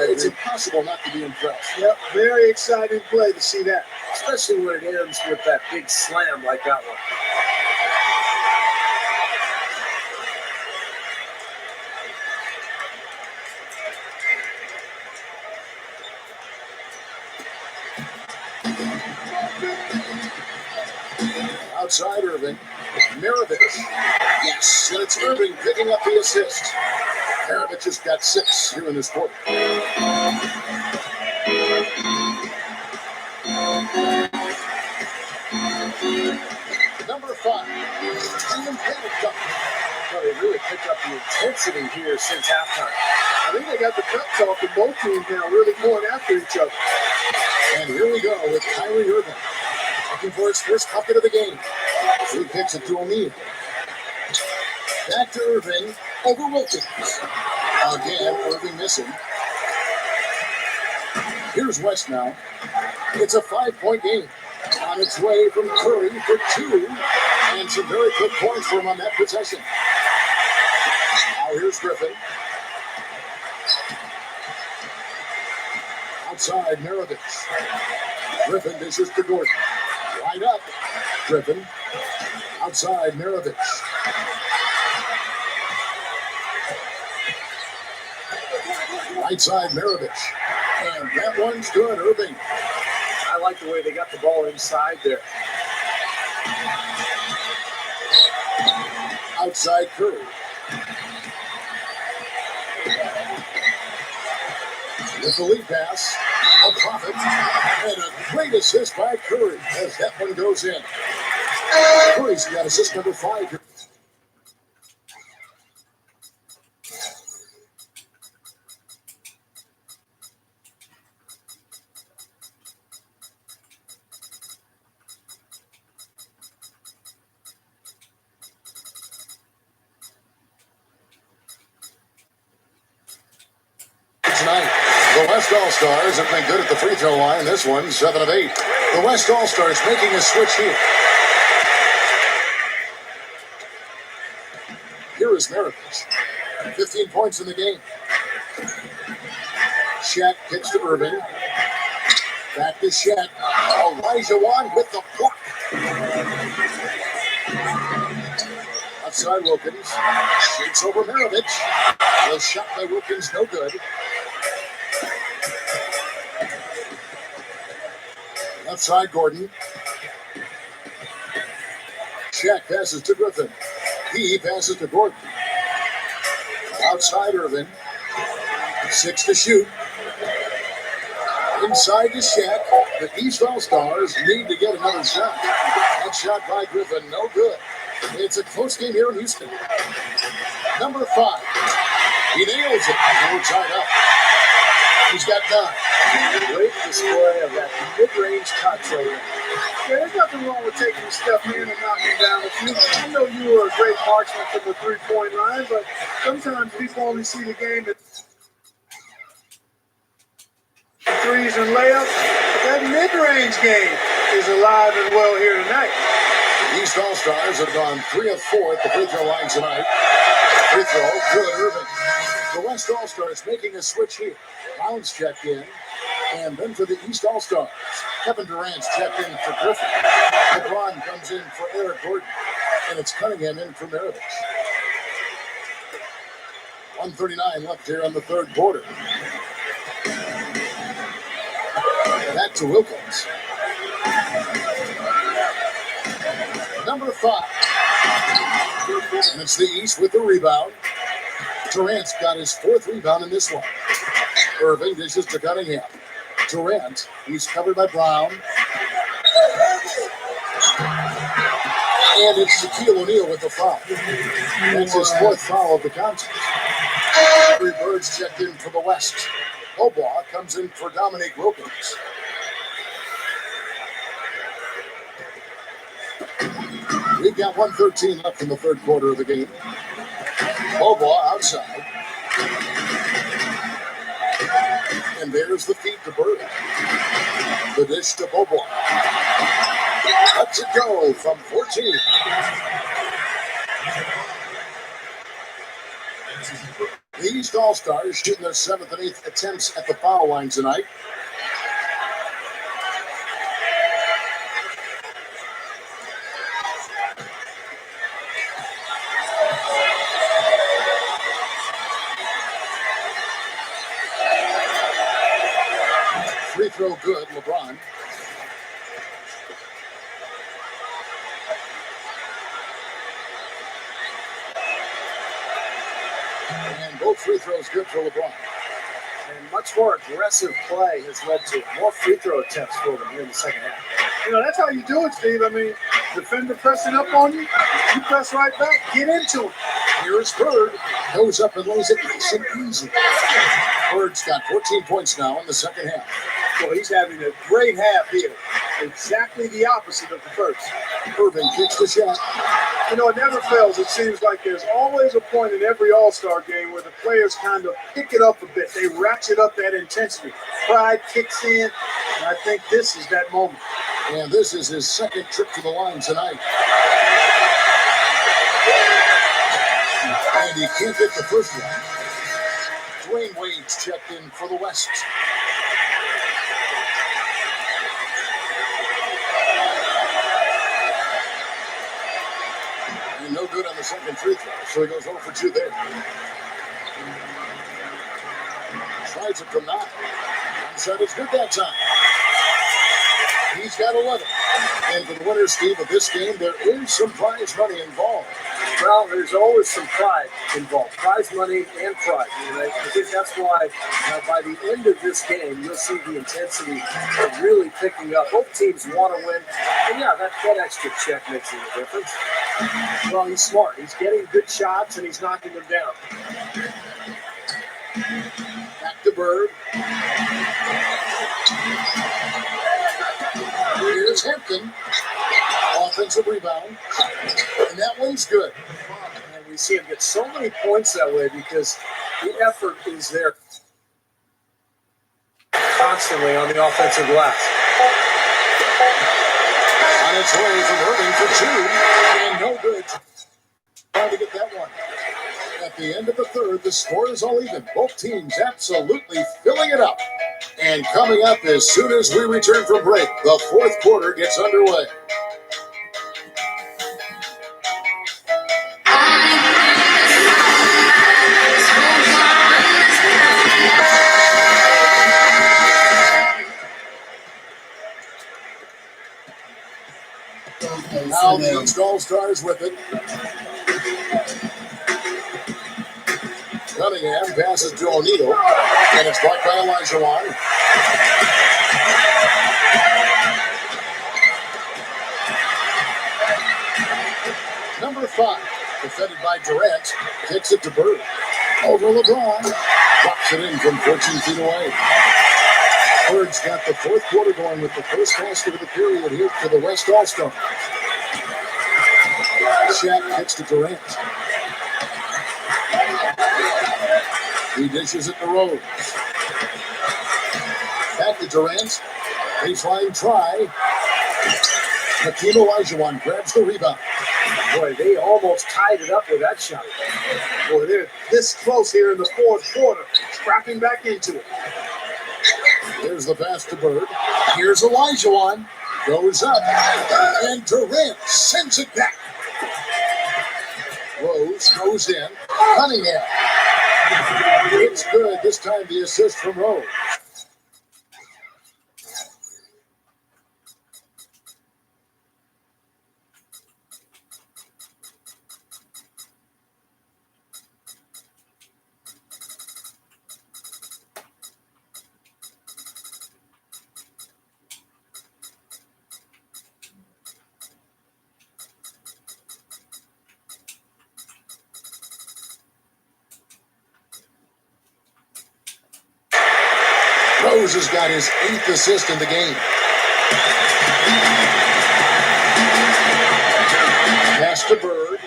It's impossible not to be impressed. Yep, very exciting play to see that. Especially when it ends with that big slam like that one. Outside Irving. Maravich. Yes, and it's Irving picking up the assist. Maravich has got 6 here in this quarter. Number 5. Even Panic. Well, they really picked up the intensity here since halftime. I think they got the pep talk in both teams now, really going after each other. And here we go with Kyrie Irving. Looking for his first bucket of the game. He picks it to O'Neal. Back to Irving over Wilkins. Again, Irving missing. Here's West now. It's a 5-point game. On its way from Curry for 2. And some very quick points for him on that possession. Now here's Griffin. Outside, Maravich. Griffin dishes to Gordon. Right up. Griffin. Outside, Maravich. Right side, Maravich. And that one's good, Irving. I like the way they got the ball inside there. Outside, Curry. With the lead pass, a profit, and a great assist by Curry as that one goes in. Curry's got assist number 5 here. Tonight, the West All-Stars have been good at the free throw line. This one, 7 of 8. The West All-Stars making a switch here. Here is Maravich. 15 points in the game. Shaq kicks to Irving. Back to Shaq. Elijah Wan with the block. Outside Wilkins. Shakes over Maravich. The shot by Wilkins, no good. Outside Gordon. Shaq passes to Griffin. He passes to Gordon. Outside Irving. 6 to shoot. Inside to Shaq. The East All-Stars need to get another shot. That shot by Griffin, no good. It's a close game here in Houston. Number 5. He nails it. We're tied up. He's got 9. Great display of that mid-range touch right there. Yeah, there's nothing wrong with taking a step in and knocking down a few. I know you were a great marksman from the three-point line, but sometimes people only see the game at threes and layups. But that mid-range game is alive and well here tonight. The East All-Stars have gone 3 of 4 at the free throw line tonight. Free throw, good, Irving. The West All-Stars making a switch here. Browns checked in. And then for the East All-Stars, Kevin Durant's checked in for Griffin. LeBron comes in for Eric Gordon. And it's Cunningham in for Maravich. 1:39 left here in the third quarter. Back to Wilkins. Number 5. And it's the East with the rebound. Durant's got his 4th rebound in this one. Irving dishes to Cunningham. Durant, he's covered by Brown. And it's Shaquille O'Neal with the foul. That's his 4th foul of the contest. Three Birds checked in for the West. Obaugh comes in for Dominique Wilkins. We've got 1:13 left in the third quarter of the game. Obaugh outside. And there's the feed to Bird. The dish to Bobois. Lets it go from 14. The East All-Stars shooting their 7th and 8th attempts at the foul line tonight. Free throw good, LeBron. And both free throws good for LeBron. And much more aggressive play has led to more free throw attempts for them here in the second half. You know, that's how you do it, Steve. I mean, defender pressing up on you, you press right back, get into it. Here's Bird. Goes up and lays it nice and easy. Bird's got 14 points now in the second half. So he's having a great half here. Exactly the opposite of the first. Irving kicks the shot. You know, it never fails. It seems like there's always a point in every All-Star game where the players kind of pick it up a bit. They ratchet up that intensity. Pride kicks in, and I think this is that moment. And this is his 2nd trip to the line tonight. And he can't get the first one. Dwayne Wade's checked in for the West. And no good on the second free throw, so he goes 0 for 2 there. Tries it from 9. Inside is good that time. He's got 11. And for the winner, Steve, of this game, there is some prize money involved. Well, there's always some pride involved. Prize money and pride. You know, I think that's why by the end of this game, you'll see the intensity really picking up. Both teams want to win. And yeah, that extra check makes a little difference. Well, he's smart. He's getting good shots and he's knocking them down. Back to Bird. Here's Hampton. Offensive rebound. And that one's good. And we see him get so many points that way because the effort is there constantly on the offensive glass. On its way from Irving for 2. And no good. Trying to get that one. At the end of the third, the score is all even. Both teams absolutely filling it up. And coming up as soon as we return from break, the fourth quarter gets underway. Now the East All-Stars with it. Cunningham passes to O'Neal, and it's blocked by Elijah Wan. Number defended by Durant. Kicks it to Bird. Over LeBron. Drops it in from 14 feet away. Bird's got the fourth quarter going with the first basket of the period here for the West All-Stars. Shaq kicks to Durant. He dishes it to Rose. Back to Durant. Baseline try. Hakeem Olajuwon grabs the rebound. Boy, they almost tied it up with that shot. Boy, they're this close here in the fourth quarter, scrapping back into it. There's the pass to Bird. Here's Olajuwon. Goes up. And Durant sends it back. Rose goes in. Cunningham. It's good. This time the assist from Rose. Rose has got his 8th assist in the game. Pass to Bird.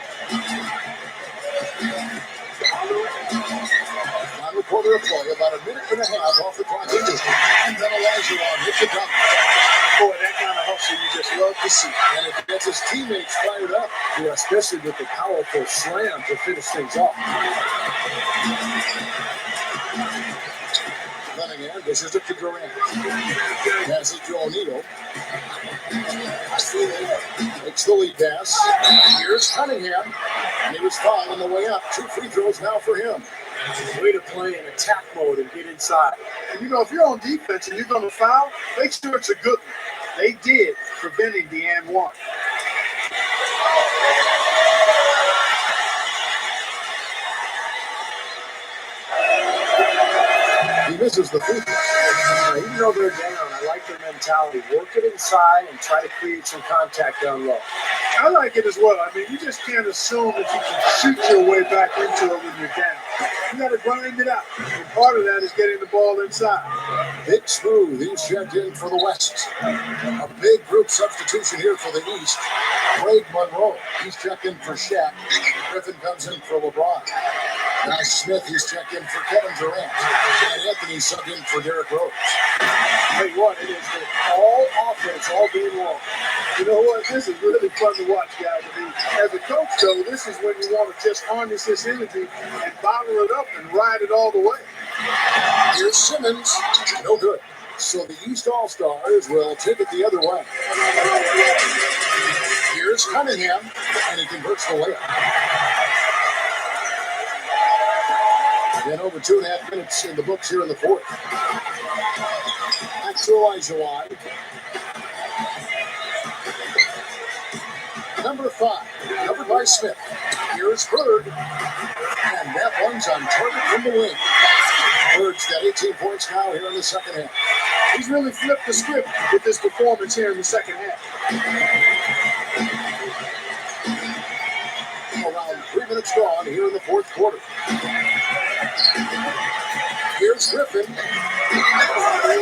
Final quarter of play, about a minute and a half off the clock. And then Olajuwon hits a dunk. Boy, that kind of hustle you just love to see. And it gets his teammates fired up. Yeah, especially with the powerful slam to finish things off. Cunningham dishes it to Durant. Passes to O'Neal. Makes the lead pass. Here's Cunningham. And he was fouled on the way up. 2 free throws now for him. Way to play in attack mode and get inside. And you know, if you're on defense and you're going to foul, make sure it's a good one. They did, preventing the and one. He misses the free throw. Even though they're down, I like their mentality. Work it inside and try to create some contact down low. I like it as well. I mean, you just can't assume that you can shoot your way back into it when you're down. You got to grind it out. And part of that is getting the ball inside. Big Smooth, he's checked in for the West. A big group substitution here for the East. Craig Monroe, he's checked in for Shaq. Griffin comes in for LeBron. Now Smith, he's checked in for Kevin Durant. And Anthony subbed in for Derrick Rose. Tell you what, it is all offense all game long. You know what? This is really fun to watch, guys. I mean, as a coach, though, this is when you want to just harness this energy and bottle it up and ride it all the way. Here's Simmons. No good. So the East All-Stars will take it the other way. Here's Cunningham, and he converts the layup. And over 2.5 minutes in the books here in the fourth. Back to Olajuwon. Number 5, covered by Smith. Here's Bird. And that one's on target from the wing. Bird's got 18 points now here in the second half. He's really flipped the script with this performance here in the second half. Around 3 minutes gone here in the fourth quarter. Here's Griffin.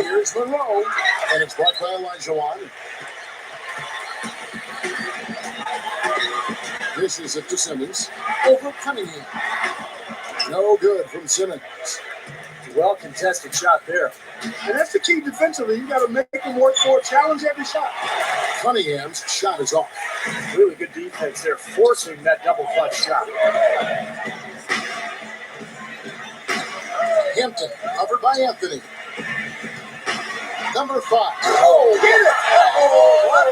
Here's Monroe. And it's blocked by Olajuwon. This is it to Simmons. Over Cunningham. No good from Simmons. Well contested shot there. And that's the key defensively. You got to make them work for it, challenge every shot. Cunningham's shot is off. Really good defense there, forcing that double clutch shot. Hampton, covered by Anthony. Number 5. Oh, get it! Oh, what a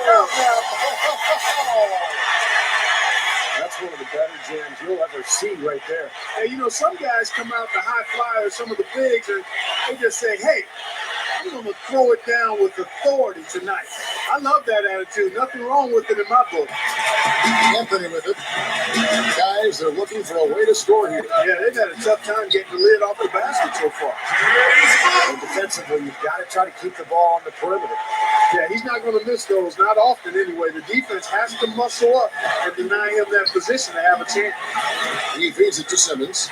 That's one of the better jams you'll ever see right there. Hey, you know, some guys come out the high flyers, some of the bigs, and they just say, hey, I'm going to throw it down with authority tonight. I love that attitude. Nothing wrong with it in my book. Anthony with it. Guys, they're looking for a way to score here. Yeah, they've had a tough time getting the lid off the basket so far. And defensively, you've got to try to keep the ball on the perimeter. Yeah, he's not going to miss those, not often anyway. The defense has to muscle up and deny him that position to have a chance. He feeds it to Simmons.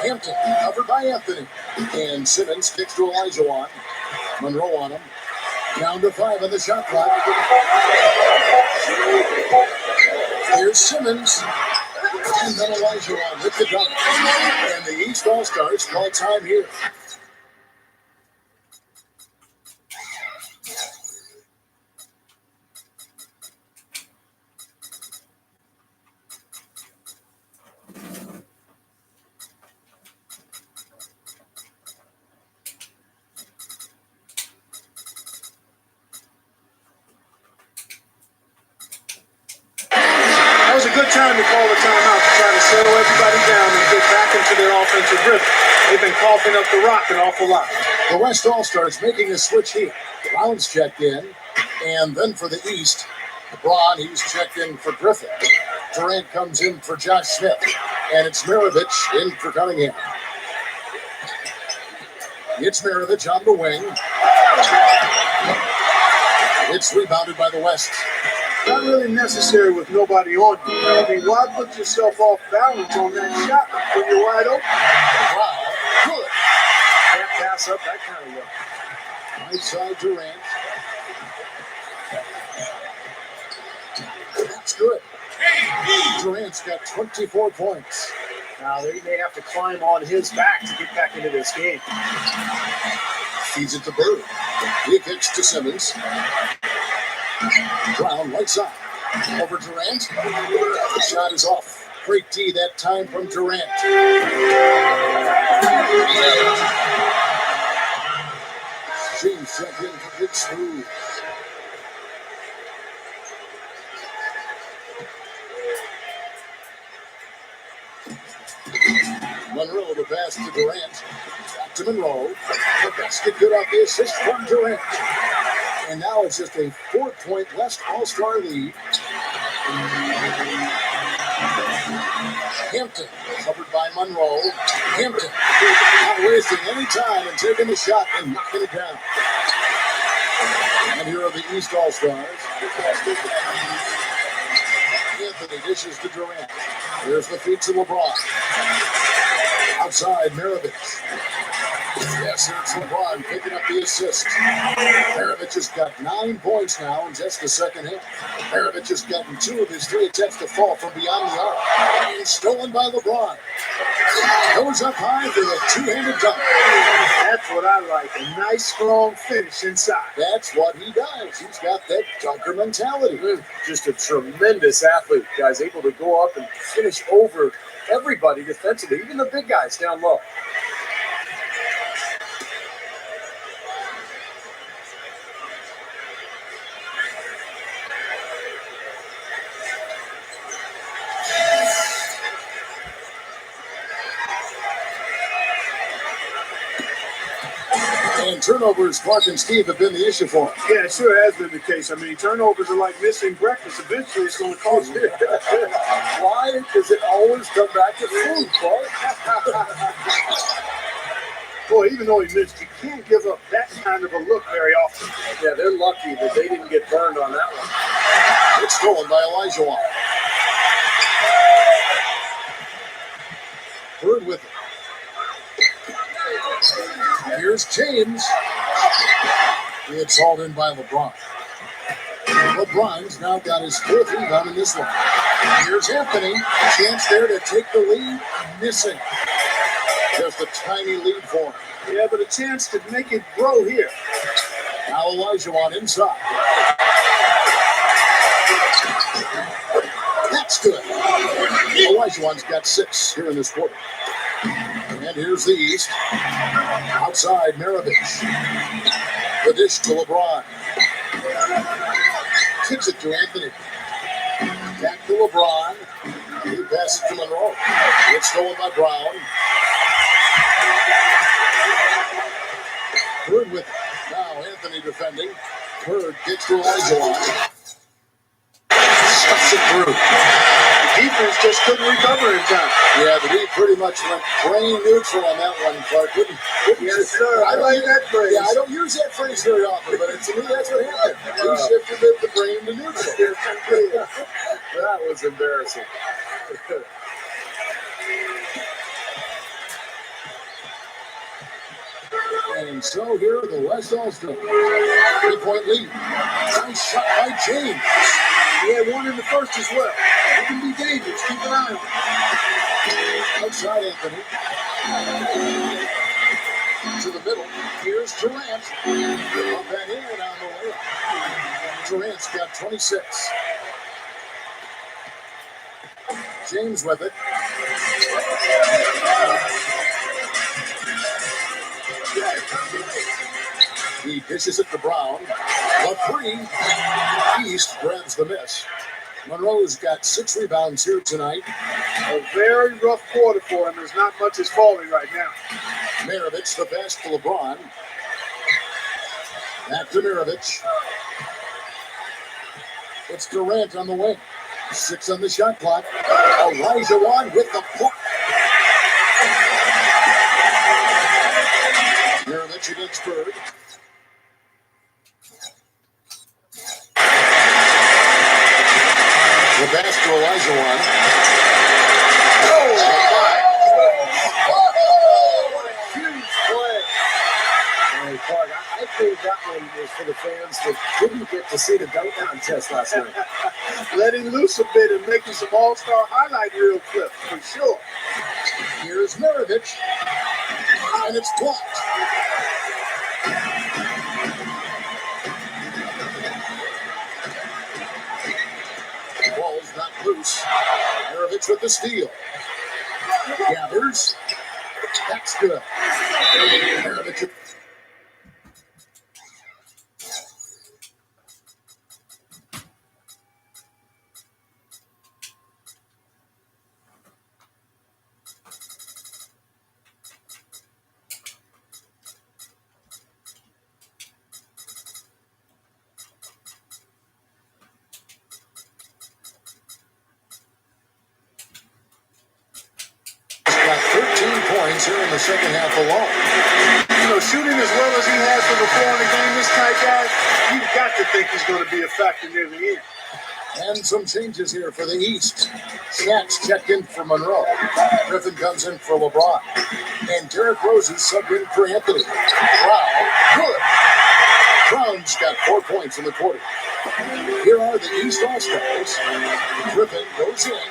Hampton covered by Anthony. And Simmons kicks to Elijah. Monroe on him. Down to 5 on the shot clock. Here's Simmons. And then Elijah with the dunk. And the East All-Stars call time here. That was a good time to call the timeout to try to settle everybody down and get back into their offensive rhythm. They've been coughing up the rock an awful lot. The West All-Stars making a switch here. Brown's checked in. And then for the East, LeBron, he's checked in for Griffin. Durant comes in for Josh Smith. And it's Maravich in for Cunningham. It's Maravich on the wing. It's rebounded by the West. Not really necessary with nobody on you. I mean, why put yourself off balance on that shot when you're wide open? Wow, good. Can't pass up that kind of look. Right side Durant. That's good. Durant's got 24 points. Now, they may have to climb on his back to get back into this game. Feeds it to Bird. He kicks to Simmons. Brown right side. Over Durant. The shot is off. Great D that time from Durant. James check in for Big Smooth. Monroe the pass to Durant. Back to Monroe. The basket good off the assist from Durant. And now it's just a 4-point West All-Star lead. Hampton covered by Monroe. Hampton not wasting any time and taking the shot and knocking it down. And here are the East All-Stars. Anthony dishes to Durant. Here's the feed to LeBron. Outside, Maravich. Yes, it's LeBron picking up the assist. Maravich has got 9 points now in just the second half. Maravich has gotten 2 of his 3 attempts to fall from beyond the arc. And stolen by LeBron. Goes up high for the two-handed dunk. That's what I like. A nice, strong finish inside. That's what he does. He's got that dunker mentality. Just a tremendous athlete, guys, able to go up and finish over everybody defensively, even the big guys down low. And turnovers, Clark and Steve have been the issue for him. Yeah, it sure has been the case. I mean, turnovers are like missing breakfast. Eventually, it's going to cost you. Why does it always come back to food, Clark? Boy, even though he missed, you can't give up that kind of a look very often. Yeah, they're lucky that they didn't get burned on that one. It's stolen by Elijah. Bird with it. Here's James. It's hauled in by LeBron. LeBron's now got his 4th rebound in this one. Here's Anthony. Chance there to take the lead. Missing. Just a tiny lead for him. Yeah, but a chance to make it grow here. Now Elijah inside. That's good. Elijah's got 6 here in this quarter. And here's the East. Outside, Maravich. The dish to LeBron. Kicks it to Anthony. Back to LeBron. He passes to Monroe. It's stolen by Brown. Bird with it. Now Anthony defending. Bird gets to Elijah. Stuffs it through. The defense just couldn't recover in time. Yeah, the D pretty much went brain neutral on that one, Clark. Couldn't Yes, sir. I like that phrase. Yeah, I don't use that phrase very often, but to me, that's what happened. He shifted the brain to neutral. That was embarrassing. And so here are the West All-Star. 3-point lead. Nice shot by James. He had one in the first as well. It can be dangerous. Keep an eye on him. Outside Anthony. To the middle. Here's Durant. Put that in on the way. Durant's got 26. James with it. He dishes it to Brown. The three. East grabs the miss. Monroe's got 6 rebounds here tonight. A very rough quarter for him. There's not much is falling right now. Maravich, the pass to LeBron. Back to Maravich. It's Durant on the wing. 6 on the shot clock. Elijah Wan with the puck. Maravich against Bird. The pass to Elijah Wan. What a huge play. And Clark, I think that one was for the fans that didn't get to see the dunk contest last night. Letting loose a bit and making some all-star highlight reel clips, for sure. Here's Maravich. And it's blocked. Ball's not loose. Maravich with the steal. Gathers. That's good. Maravich. Got 13 points here in the second half alone. You know, shooting as well as he has from before in the game, this type guy, you've got to think he's going to be a factor near the end. And some changes here for the East. Snacks checked in for Monroe. Griffin comes in for LeBron. And Derrick Rose is subbed in for Anthony. Brown, good. Brown's got 4 points in the quarter. Here are the East All-Stars. Griffin goes in.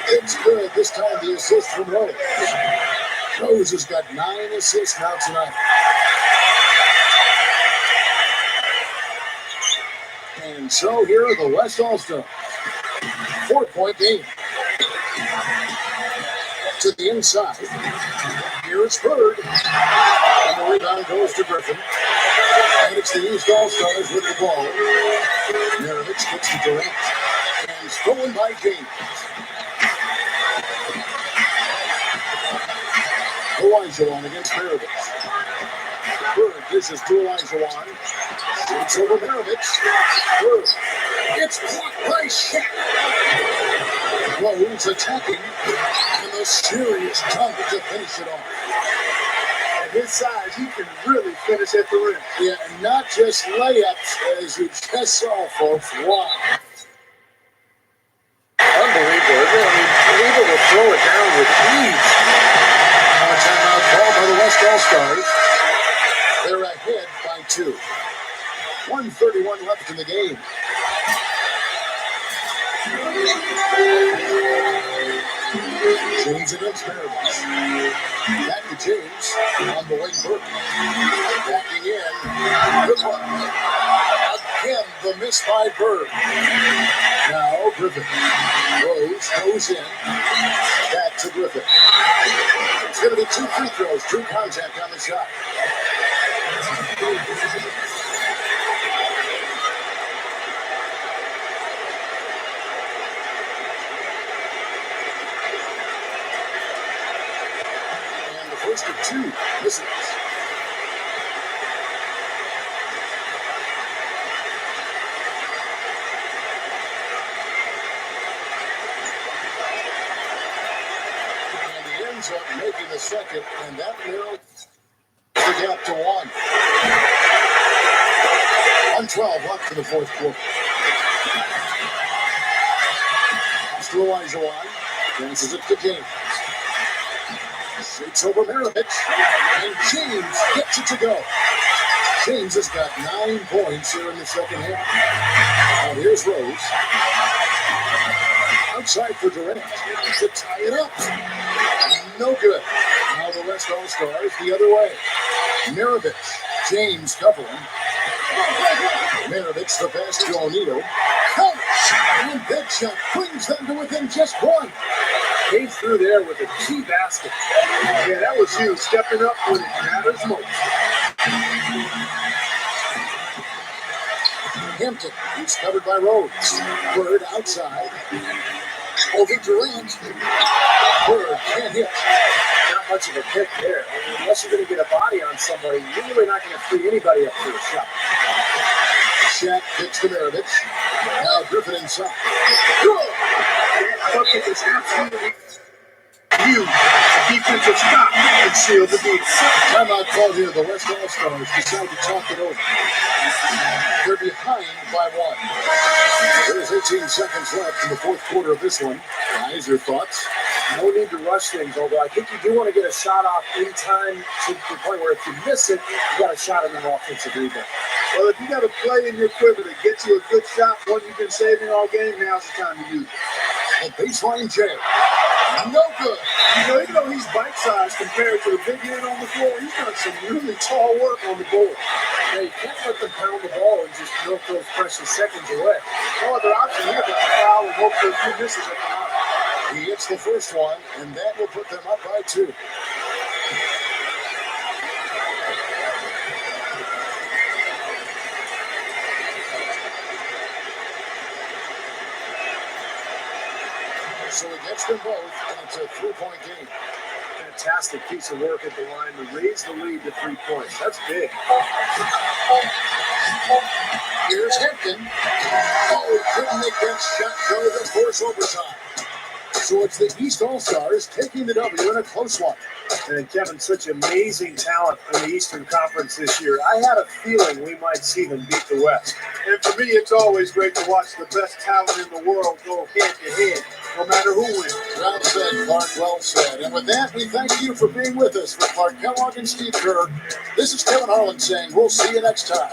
It's good. This time the assist from Rose. Rose has got 9 assists now tonight. And so here are the West All-Stars. 4-point game. To the inside. Here it's Bird. And the rebound goes to Griffin. And it's the East All-Stars with the ball. Maravich gets to Durant. And stolen by James. Elijah Wan against Maravich. Bird dishes to Elijah Wan. Shoots over Maravich. Bird. It's blocked by Shaq. Rose attacking. And a serious dunk to finish it off. At his size, he can really finish at the rim. Yeah, and not just layups, as you just saw, folks. Wow. Unbelievable. I mean, able to throw it down with ease. Now a timeout call by the West All-Stars. They're ahead by 2. 1:31 left in the game. James against Maravich. Back to James on the wing. Burke. Backing in. Good one. Again, the miss by Bird. Now Griffin. Rose goes in. Back to Griffin. It's going to be 2 free throws. True contact on the shot. First of 2 misses. ends up making the second, and that narrows the gap to 1. 1:12 left in the fourth quarter. Pass to Elijah Wan. Passes it to James. Shoots over Maravich. And James gets it to go. James has got 9 points here in the second half. And here's Rose. Outside for Durant to tie it up. No good. Now the West All-Stars the other way. Maravich. James covering. Maravich the pass to O'Neal. Counts. And that shot brings them to within just 1. Came through there with a key basket. Yeah, that was huge. Stepping up when it matters most. Hampton, he's covered by Rhodes. Bird outside. Over Durant. Bird can't hit. Not much of a pick there. I mean, unless you're going to get a body on somebody, you're really not going to free anybody up for a shot. Shaq kicks to Maravich. Now Griffin inside. Good. That bucket is absolutely huge. Defensive stop and seal the deal. Timeout called here. The West All-Stars decide to talk it over. They're behind by 1. There's 18 seconds left in the fourth quarter of this one. Guys, your thoughts? No need to rush things, although I think you do want to get a shot off in time to the point where if you miss it, you got a shot in the offensive rebound. Well, if you got a play in your quiver that gets you a good shot, one you've been saving all game, now's the time to use it. A baseline jam. No good. You know, even though he's bite-sized compared to the big man on the floor, he's done some really tall work on the board. Now, you can't let them pound the ball and just milk those precious seconds away. No other option here but to foul and hope for a few misses at the line. He hits the first one, and that will put them up by 2. So he gets them both, and it's a 3-point game. Fantastic piece of work at the line to raise the lead to 3 points. That's big. Here's Hampton. Oh, he couldn't make that shot go to force overtime. So it's the East All-Stars taking the W in a close one. And Kevin, such amazing talent in the Eastern Conference this year. I had a feeling we might see them beat the West. And for me, it's always great to watch the best talent in the world go head-to-head, no matter who wins. Well said, Clark. Well said. And with that, we thank you for being with us. For Clark Kellogg and Steve Kerr, this is Kevin Harlan saying we'll see you next time.